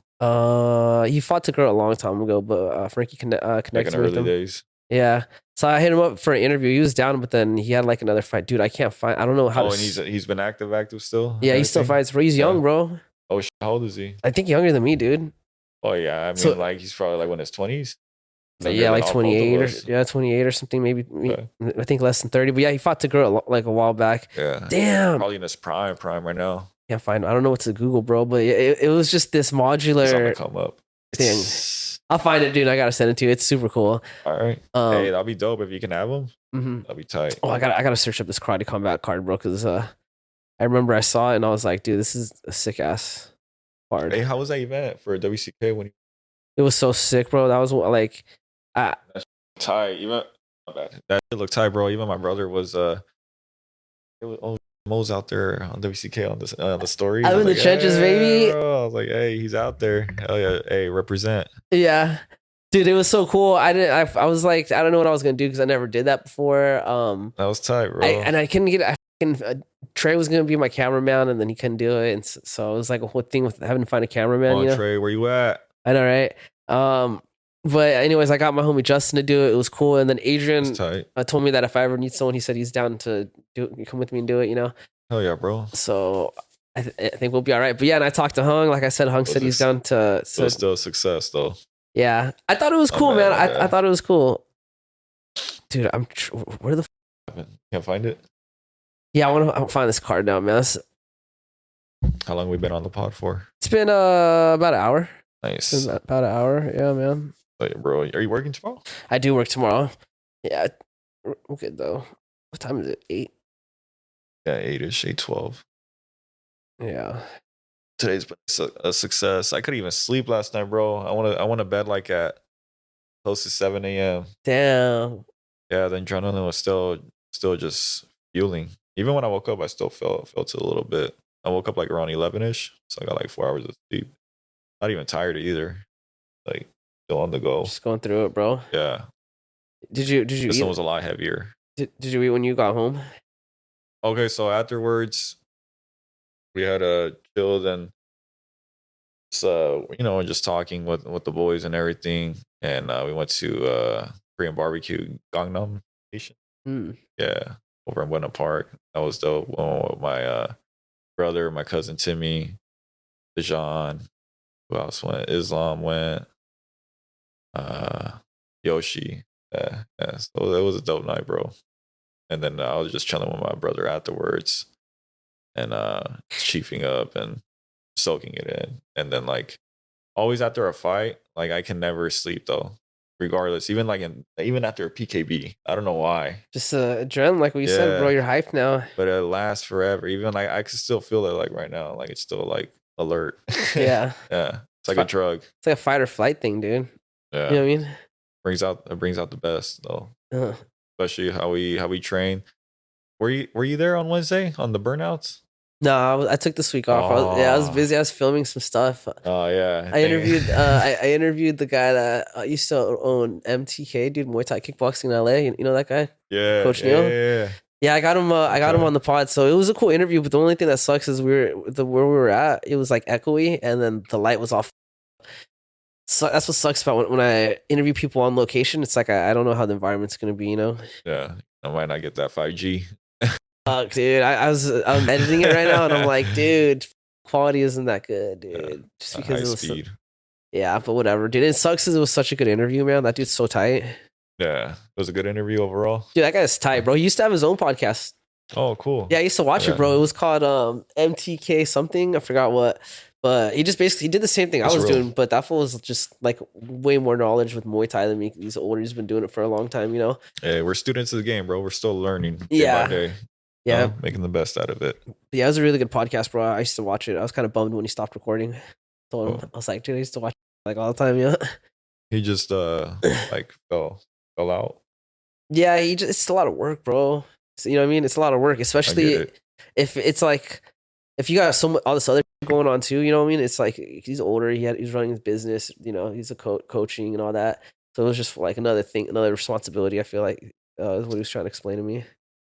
He fought Tagura a long time ago, but Frankie connected Like in the with early him. days. Yeah, so I hit him up for an interview. He was down, but then he had like another fight. Dude, I can't find. I don't know how. Oh, and he's been active still. Yeah, he still fights, bro. He's young, bro. Oh, how old is he? I think younger than me, dude. Oh yeah, I mean, like he's probably like in his 20s. Yeah, like 28 or 28 or something, maybe. Okay. I think less than 30. But yeah, he fought Tagura like a while back. Yeah, damn. Probably in his prime right now. Can't find. I don't know what to Google, bro. But it was just this modular come up thing. I'll find it, dude. I gotta send it to you. It's super cool. All right. Hey, that'll be dope if you can have them. Mm-hmm. That'll be tight. Oh, I gotta search up this Karate Combat card, bro, because I remember I saw it and I was like, dude, this is a sick ass card. Hey, how was that event for WCK when? It was so sick, bro. That was like, that's tight. Even my bad. That shit looked tight, bro. Even my brother was it was Mo's out there on WCK on the story. I'm in the trenches, baby. Bro. I was like, hey, he's out there. Hell yeah. Hey, represent. Yeah. Dude, it was so cool. I was like, I don't know what I was gonna do because I never did that before. That was tight, bro. I couldn't get Trey was gonna be my cameraman and then he couldn't do it, and so it was like a whole thing with having to find a cameraman. Oh, you know? Trey, where you at? I know, right? But anyways, I got my homie Justin to do it. It was cool, and then Adrian told me that if I ever need someone, he said he's down to come with me and do it. You know? Hell yeah, bro. So I think we'll be all right. But yeah, and I talked to Hung. Like I said, Hung said he's down to. So it's still a success, though. Yeah, I thought it was cool, man. I thought it was cool, dude. Where the can't find it. Yeah, I want to find this card now, man. How long we been on the pod for? It's been about an hour. Nice. It's been about an hour. Yeah, man. Hey, bro, are you working tomorrow? I do work tomorrow. Yeah, I'm good though. What time is it? 8? Yeah, 8ish, 8:12. Yeah. Today's been a success. I couldn't even sleep last night, bro. I want to bed like at close to 7 a.m. Damn. Yeah, the adrenaline was still just fueling. Even when I woke up, I still felt it a little bit. I woke up like around 11ish, so I got like 4 hours of sleep. Not even tired either. Like still on the go. Just going through it, bro. Yeah. Did you this eat? One was a lot heavier. Did you eat when you got home? Okay, so afterwards we had a chill and just talking with the boys and everything, and we went to Korean barbecue Gangnam Station. Yeah, over in Buena Park. That was dope. With my brother, my cousin Timmy, Dejan. Who else went? Islam went. Yoshi. Yeah. So it was a dope night, bro. And then I was just chilling with my brother afterwards, and chiefing up and soaking it in. And then like always after a fight, like I can never sleep though, regardless. Even after a PKB, I don't know why. Just adrenaline, like what you said, bro. You're hyped now. But it lasts forever. Even like I can still feel it like right now. Like it's still like alert. Yeah. Yeah. It's like a drug. It's like a fight or flight thing, dude. Yeah. You know what I mean? It brings out the best though. Especially how we train. Were you there on Wednesday on the burnouts? No, I took this week off. I was busy. I was filming some stuff. Oh yeah. I interviewed I interviewed the guy that used to own MTK, dude, Muay Thai kickboxing in LA. You know that guy? Yeah. Coach Neil? Yeah. Yeah, I got him. I got him on the pod, so it was a cool interview. But the only thing that sucks is where we were at, it was like echoey, and then the light was off. So that's what sucks about when I interview people on location. It's like I don't know how the environment's gonna be, you know? Yeah, I might not get that 5G. Fuck, dude. I'm editing it right now, and I'm like, dude, quality isn't that good, dude. Just because it was speed. Yeah, but whatever, dude. It sucks because it was such a good interview, man. That dude's so tight. Yeah, it was a good interview overall. Dude, that guy's tight, bro. He used to have his own podcast. Oh, cool. Yeah, I used to watch it, bro. It was called MTK something. I forgot what. But he just basically did the same thing I was doing, but that fool was just like way more knowledge with Muay Thai than me. He's older. He's been doing it for a long time, you know? Hey, we're students of the game, bro. We're still learning day by day. Yeah. Making the best out of it. Yeah, it was a really good podcast, bro. I used to watch it. I was kind of bummed when he stopped recording. Told him, I was like, dude, I used to watch like all the time, He just like fell out. Yeah, it's a lot of work, bro. So, you know what I mean? It's a lot of work, especially if it's like if you got all this other going on too. You know what I mean? It's like he's older. He's running his business. You know, he's a coaching and all that. So it was just like another thing, another responsibility. I feel like is what he was trying to explain to me.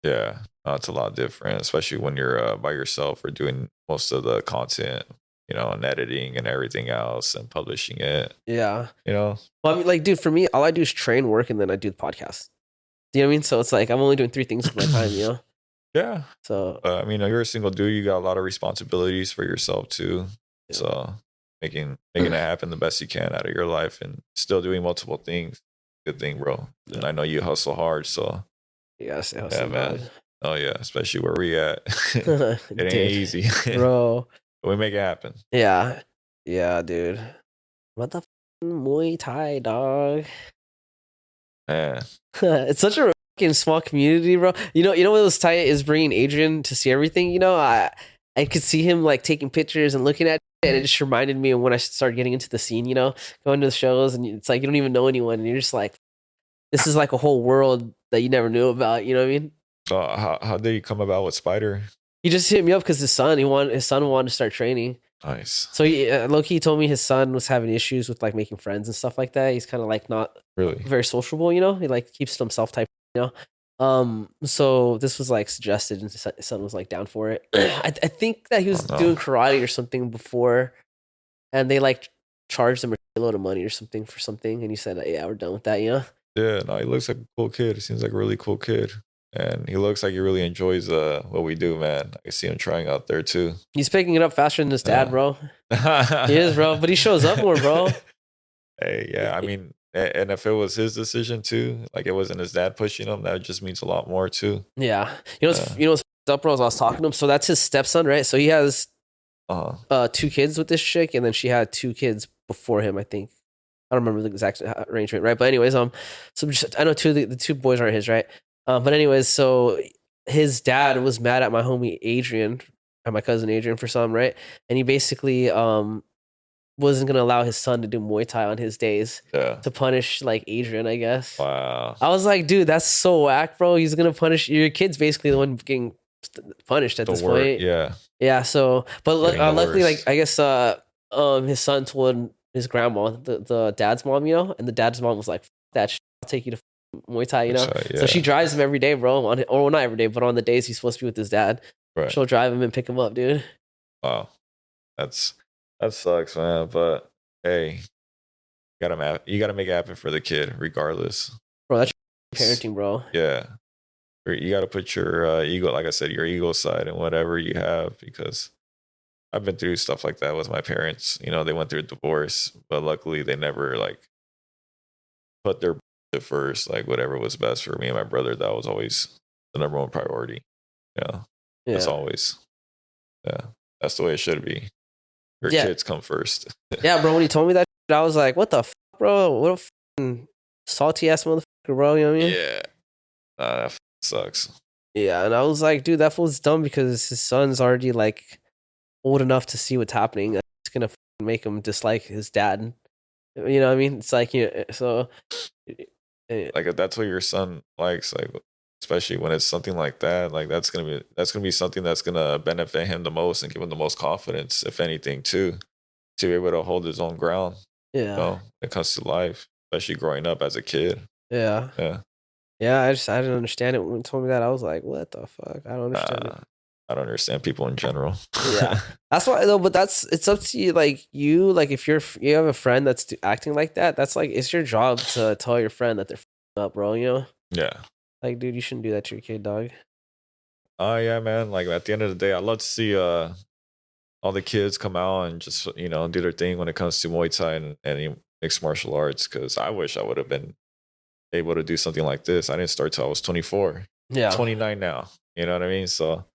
Yeah, no, it's a lot different, especially when you're by yourself or doing most of the content, and editing and everything else and publishing it. Yeah. Well, I mean, like, dude, for me, all I do is train, work, and then I do the podcast. Do you know what I mean? So it's like I'm only doing 3 things with my time, Yeah. So I mean, you're a single dude. You got a lot of responsibilities for yourself too. Yeah. So making it happen the best you can out of your life and still doing multiple things. Good thing, bro. Yeah. And I know you hustle hard, so yes, yeah, man. Oh yeah, especially where we at. It ain't easy, bro. But we make it happen. Yeah, dude. What the Muay Thai, dog? Yeah. It's such a fucking small community, bro. You know what was tight is bringing Adrian to see everything. I could see him like taking pictures and looking at it, and it just reminded me of when I started getting into the scene. Going to the shows, and it's like you don't even know anyone, and you're just like, this is like a whole world that you never knew about. You know what I mean? How did you come about with Spider? He just hit me up because his son wanted to start training. Nice. So Loki told me his son was having issues with like making friends and stuff like that. He's kind of like not really very sociable, He like keeps to himself type, So this was like suggested, and his son was like down for it. I think that he was doing karate or something before, and they like charged him a load of money or something for something, and he said, "Yeah, we're done with that." Yeah, no, he looks like a cool kid. He seems like a really cool kid. And he looks like he really enjoys what we do, man. I see him trying out there too. He's picking it up faster than his dad, bro. He is, bro. But he shows up more, bro. Hey, yeah. I mean, and if it was his decision too, like it wasn't his dad pushing him, that just means a lot more too. Yeah. What's up, bro? As I was talking to him, so that's his stepson, right? So he has 2 kids with this chick, and then she had 2 kids before him, I think. I don't remember the exact arrangement, right? But anyways, so I know the 2 boys aren't his, right? But anyways, so his dad was mad at my homie Adrian, or my cousin Adrian for some, right? And he basically wasn't gonna allow his son to do Muay Thai on his days to punish like Adrian, I guess. Wow. I was like, dude, that's so whack, bro. He's gonna punish your kid's basically the one getting punished at this point. Yeah. Yeah. So, but luckily, like I guess his son told his grandma, the dad's mom, and the dad's mom was like, "That I'll take you to Muay Thai," So she drives him every day, bro. Or not every day, but on the days he's supposed to be with his dad, she'll drive him and pick him up, dude. Wow, that sucks, man. But hey, you gotta make it happen for the kid, regardless. Bro, that's parenting, bro. Yeah, you gotta put your ego, like I said, your ego aside and whatever you have, because I've been through stuff like that with my parents. They went through a divorce, but luckily they never like put their first, like whatever was best for me and my brother. That was always the number one priority. As always. Yeah, that's the way it should be. Your kids come first. Yeah, bro. When he told me that, I was like, "What the fuck, bro? What a fucking salty ass motherfucker, bro." You know what I mean? Yeah, that sucks. Yeah, and I was like, "Dude, that fool's dumb because his son's already like old enough to see what's happening. It's gonna make him dislike his dad." You know what I mean? It's like, so like if that's what your son likes, like especially when it's something like that, like that's gonna be something that's gonna benefit him the most and give him the most confidence, if anything, too, to be able to hold his own ground. Yeah, when it comes to life, especially growing up as a kid. Yeah. I didn't understand it when he told me that. I was like, what the fuck? I don't understand it. I don't understand people in general. Yeah, that's why though. But it's up to you. Like if you have a friend that's acting like that, that's like it's your job to tell your friend that they're up, bro. Yeah. Like, dude, you shouldn't do that to your kid, dog. Oh yeah, man. Like at the end of the day, I love to see all the kids come out and just do their thing when it comes to Muay Thai and mixed martial arts. Because I wish I would have been able to do something like this. I didn't start till I was 24. Yeah, 29 now. You know what I mean? So.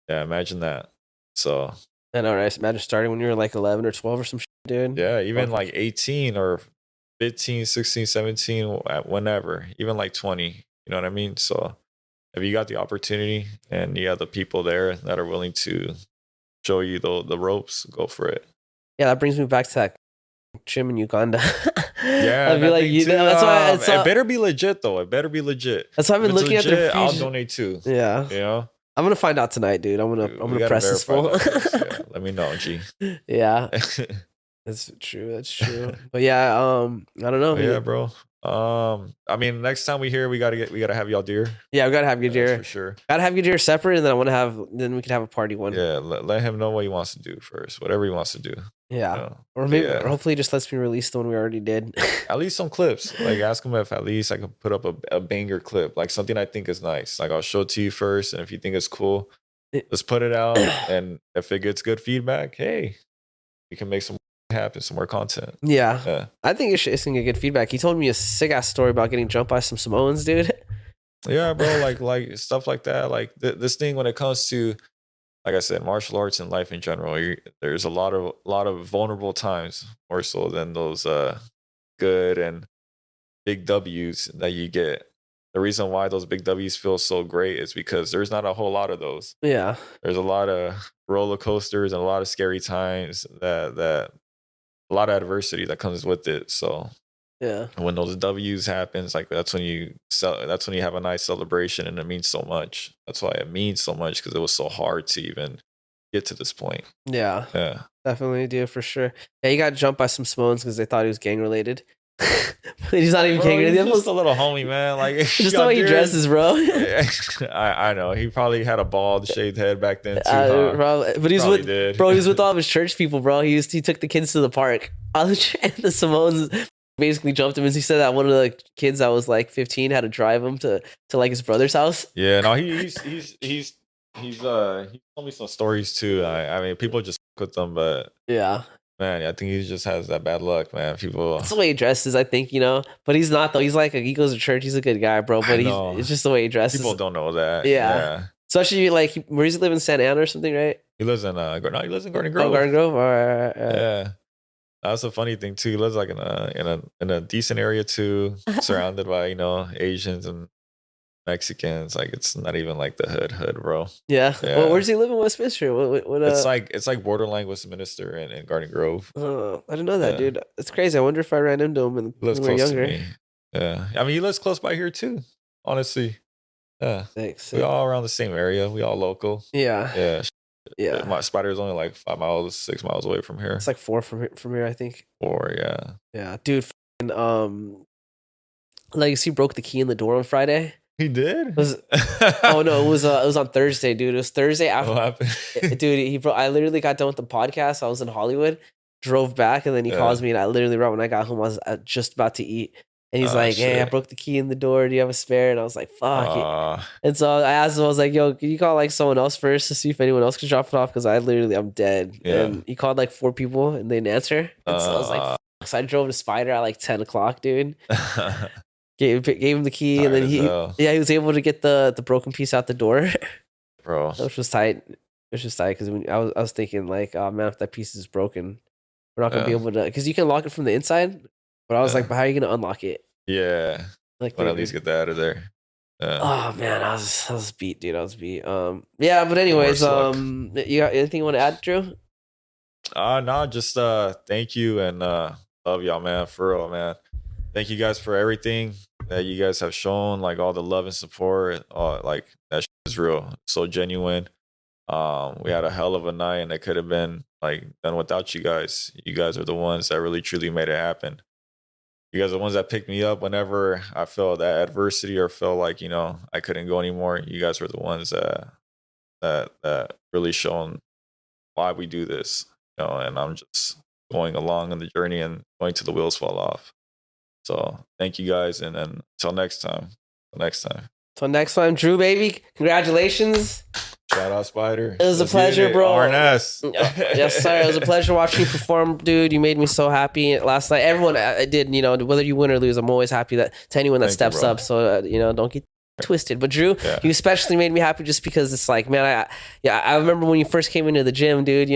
Yeah, imagine that. So I know, right? Imagine starting when you were like 11 or 12 or some shit, dude. Yeah, even like 18 or 15, 16, 17, whenever, even like 20. You know what I mean? So if you got the opportunity and you have the people there that are willing to show you the ropes, go for it. Yeah, that brings me back to that gym in Uganda. Yeah, I feel like that's why it better be legit though. It better be legit. That's why I've been looking at their fees. I'll donate too. Yeah, you know, I'm gonna find out tonight, dude. I'm gonna press this full. Yeah, let me know, G. Yeah, that's true. But yeah, I don't know. Yeah, bro. I mean, next time we gotta have y'all deer. Yeah, we gotta have your deer for sure. Gotta have your deer separate, and then we can have a party one. Yeah, let him know what he wants to do first. Whatever he wants to do. Yeah, or maybe, or hopefully, just lets me release the one we already did. At least some clips. Like, ask him if at least I can put up a banger clip, like something I think is nice. Like, I'll show it to you first, and if you think it's cool, let's put it out. And if it gets good feedback, hey, we can make some happen, some more content. Yeah. I think it's gonna get good feedback. He told me a sick ass story about getting jumped by some Samoans, dude. Yeah, bro. Like stuff like that. Like this thing when it comes to, like I said, martial arts and life in general, there's a lot of vulnerable times, more so than those good and big W's that you get. The reason why those big W's feel so great is because there's not a whole lot of those. Yeah. There's a lot of roller coasters and a lot of scary times that a lot of adversity that comes with it. So yeah, when those W's happens, like that's when you have a nice celebration, and it means so much. That's why it means so much, because it was so hard to even get to this point. Yeah, definitely do for sure. Yeah, he got jumped by some Samoans because they thought he was gang related. He's not even gang related. He's just a little homie, man. Like, just the way he dresses, bro. I know he probably had a bald, shaved head back then too. But he's with bro. He was with all of his church people, bro. He took the kids to the park. And the Samoans basically jumped him, and he said that one of the kids that was like 15 had to drive him to like his brother's house. Yeah, no, he's he told me some stories too. I mean, people just fuck with them, but yeah, man, I think he just has that bad luck, man. People. That's the way he dresses, I think, but he's not though. He's like he goes to church. He's a good guy, bro. But it's just the way he dresses. People don't know that. Yeah. Especially like where does he live, in Santa Ana or something, right? He lives in he lives in Garden Grove. Oh, Garden Grove. All right. Yeah. That's a funny thing too. He lives like in a decent area too, surrounded by Asians and Mexicans. Like, it's not even like the hood, bro. Yeah. Well, where does he live in Westminster? What it's like borderline Westminster and Garden Grove. I didn't know that, dude. It's crazy. I wonder if I ran into him when we were younger. To me. Yeah. I mean, he lives close by here too. Honestly. Yeah. Thanks. We all around the same area. We all local. Yeah. Yeah. Yeah. My Spider is only like 5 miles, 6 miles away from here. It's like 4 from here, I think. 4, yeah. Yeah, dude. Legacy broke the key in the door on Friday. He did? Oh no, it was on Thursday, dude. It was Thursday after. What happened? Dude, I literally got done with the podcast. I was in Hollywood, drove back, and then he calls me, and I literally right when I got home, I was just about to eat. And he's like, "Hey, I broke the key in the door. Do you have a spare?" And I was like, "Fuck." And so I asked him, I was like, "Yo, can you call like someone else first to see if anyone else can drop it off? Because I'm dead." Yeah. And he called like 4 people, and they didn't answer. And so I was like, "Fuck." So I drove to Spider at like 10 o'clock, dude. Gave him the key, and then he was able to get the broken piece out the door, bro. Which was tight. Because I was thinking like, oh man, if that piece is broken, we're not gonna be able to, because you can lock it from the inside. But I was like, but how are you gonna unlock it? Yeah, like, but at least get that out of there. Oh man, I was beat, dude. I was beat. Yeah, but anyways, you got anything you want to add, Drew? No, just thank you and love y'all, man. For real, man. Thank you guys for everything that you guys have shown, like all the love and support. Like, that shit is real, so genuine. We had a hell of a night, and it could have been like done without you guys. You guys are the ones that really truly made it happen. You guys are the ones that picked me up whenever I felt that adversity or felt like, I couldn't go anymore. You guys were the ones that really shown why we do this, and I'm just going along on the journey and going till the wheels fall off. So thank you guys, and then until next time. Till next time, Drew, baby, congratulations. Shout out, Spider. It was a pleasure, bro. RNS. Yes, sir. It was a pleasure watching you perform, dude. You made me so happy last night. Everyone did, whether you win or lose, I'm always happy to anyone that steps up. So, don't get twisted. But Drew, you especially made me happy just because it's like, man, I remember when you first came into the gym, dude,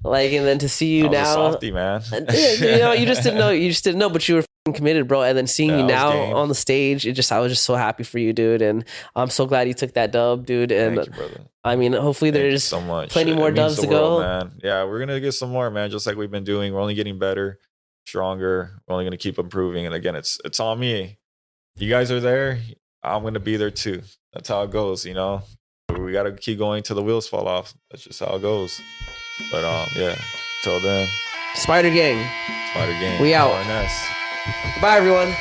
like, and then to see you now. A softie, man. You just didn't know. But you were committed, bro. And then seeing you now game. on the stage, I was just so happy for you, dude. And I'm so glad you took that dub, dude. And Thank you, brother. I mean, hopefully there's so much. plenty more dubs to go, man. Yeah, we're gonna get some more, man. Just like we've been doing. We're only getting better, stronger. We're only gonna keep improving. And again, it's on me. You guys are there. I'm gonna be there too. That's how it goes, you know. We gotta keep going till the wheels fall off. That's just how it goes. But yeah. Till then, Spider Gang. Spider Gang. We out. RNS. Bye, everyone.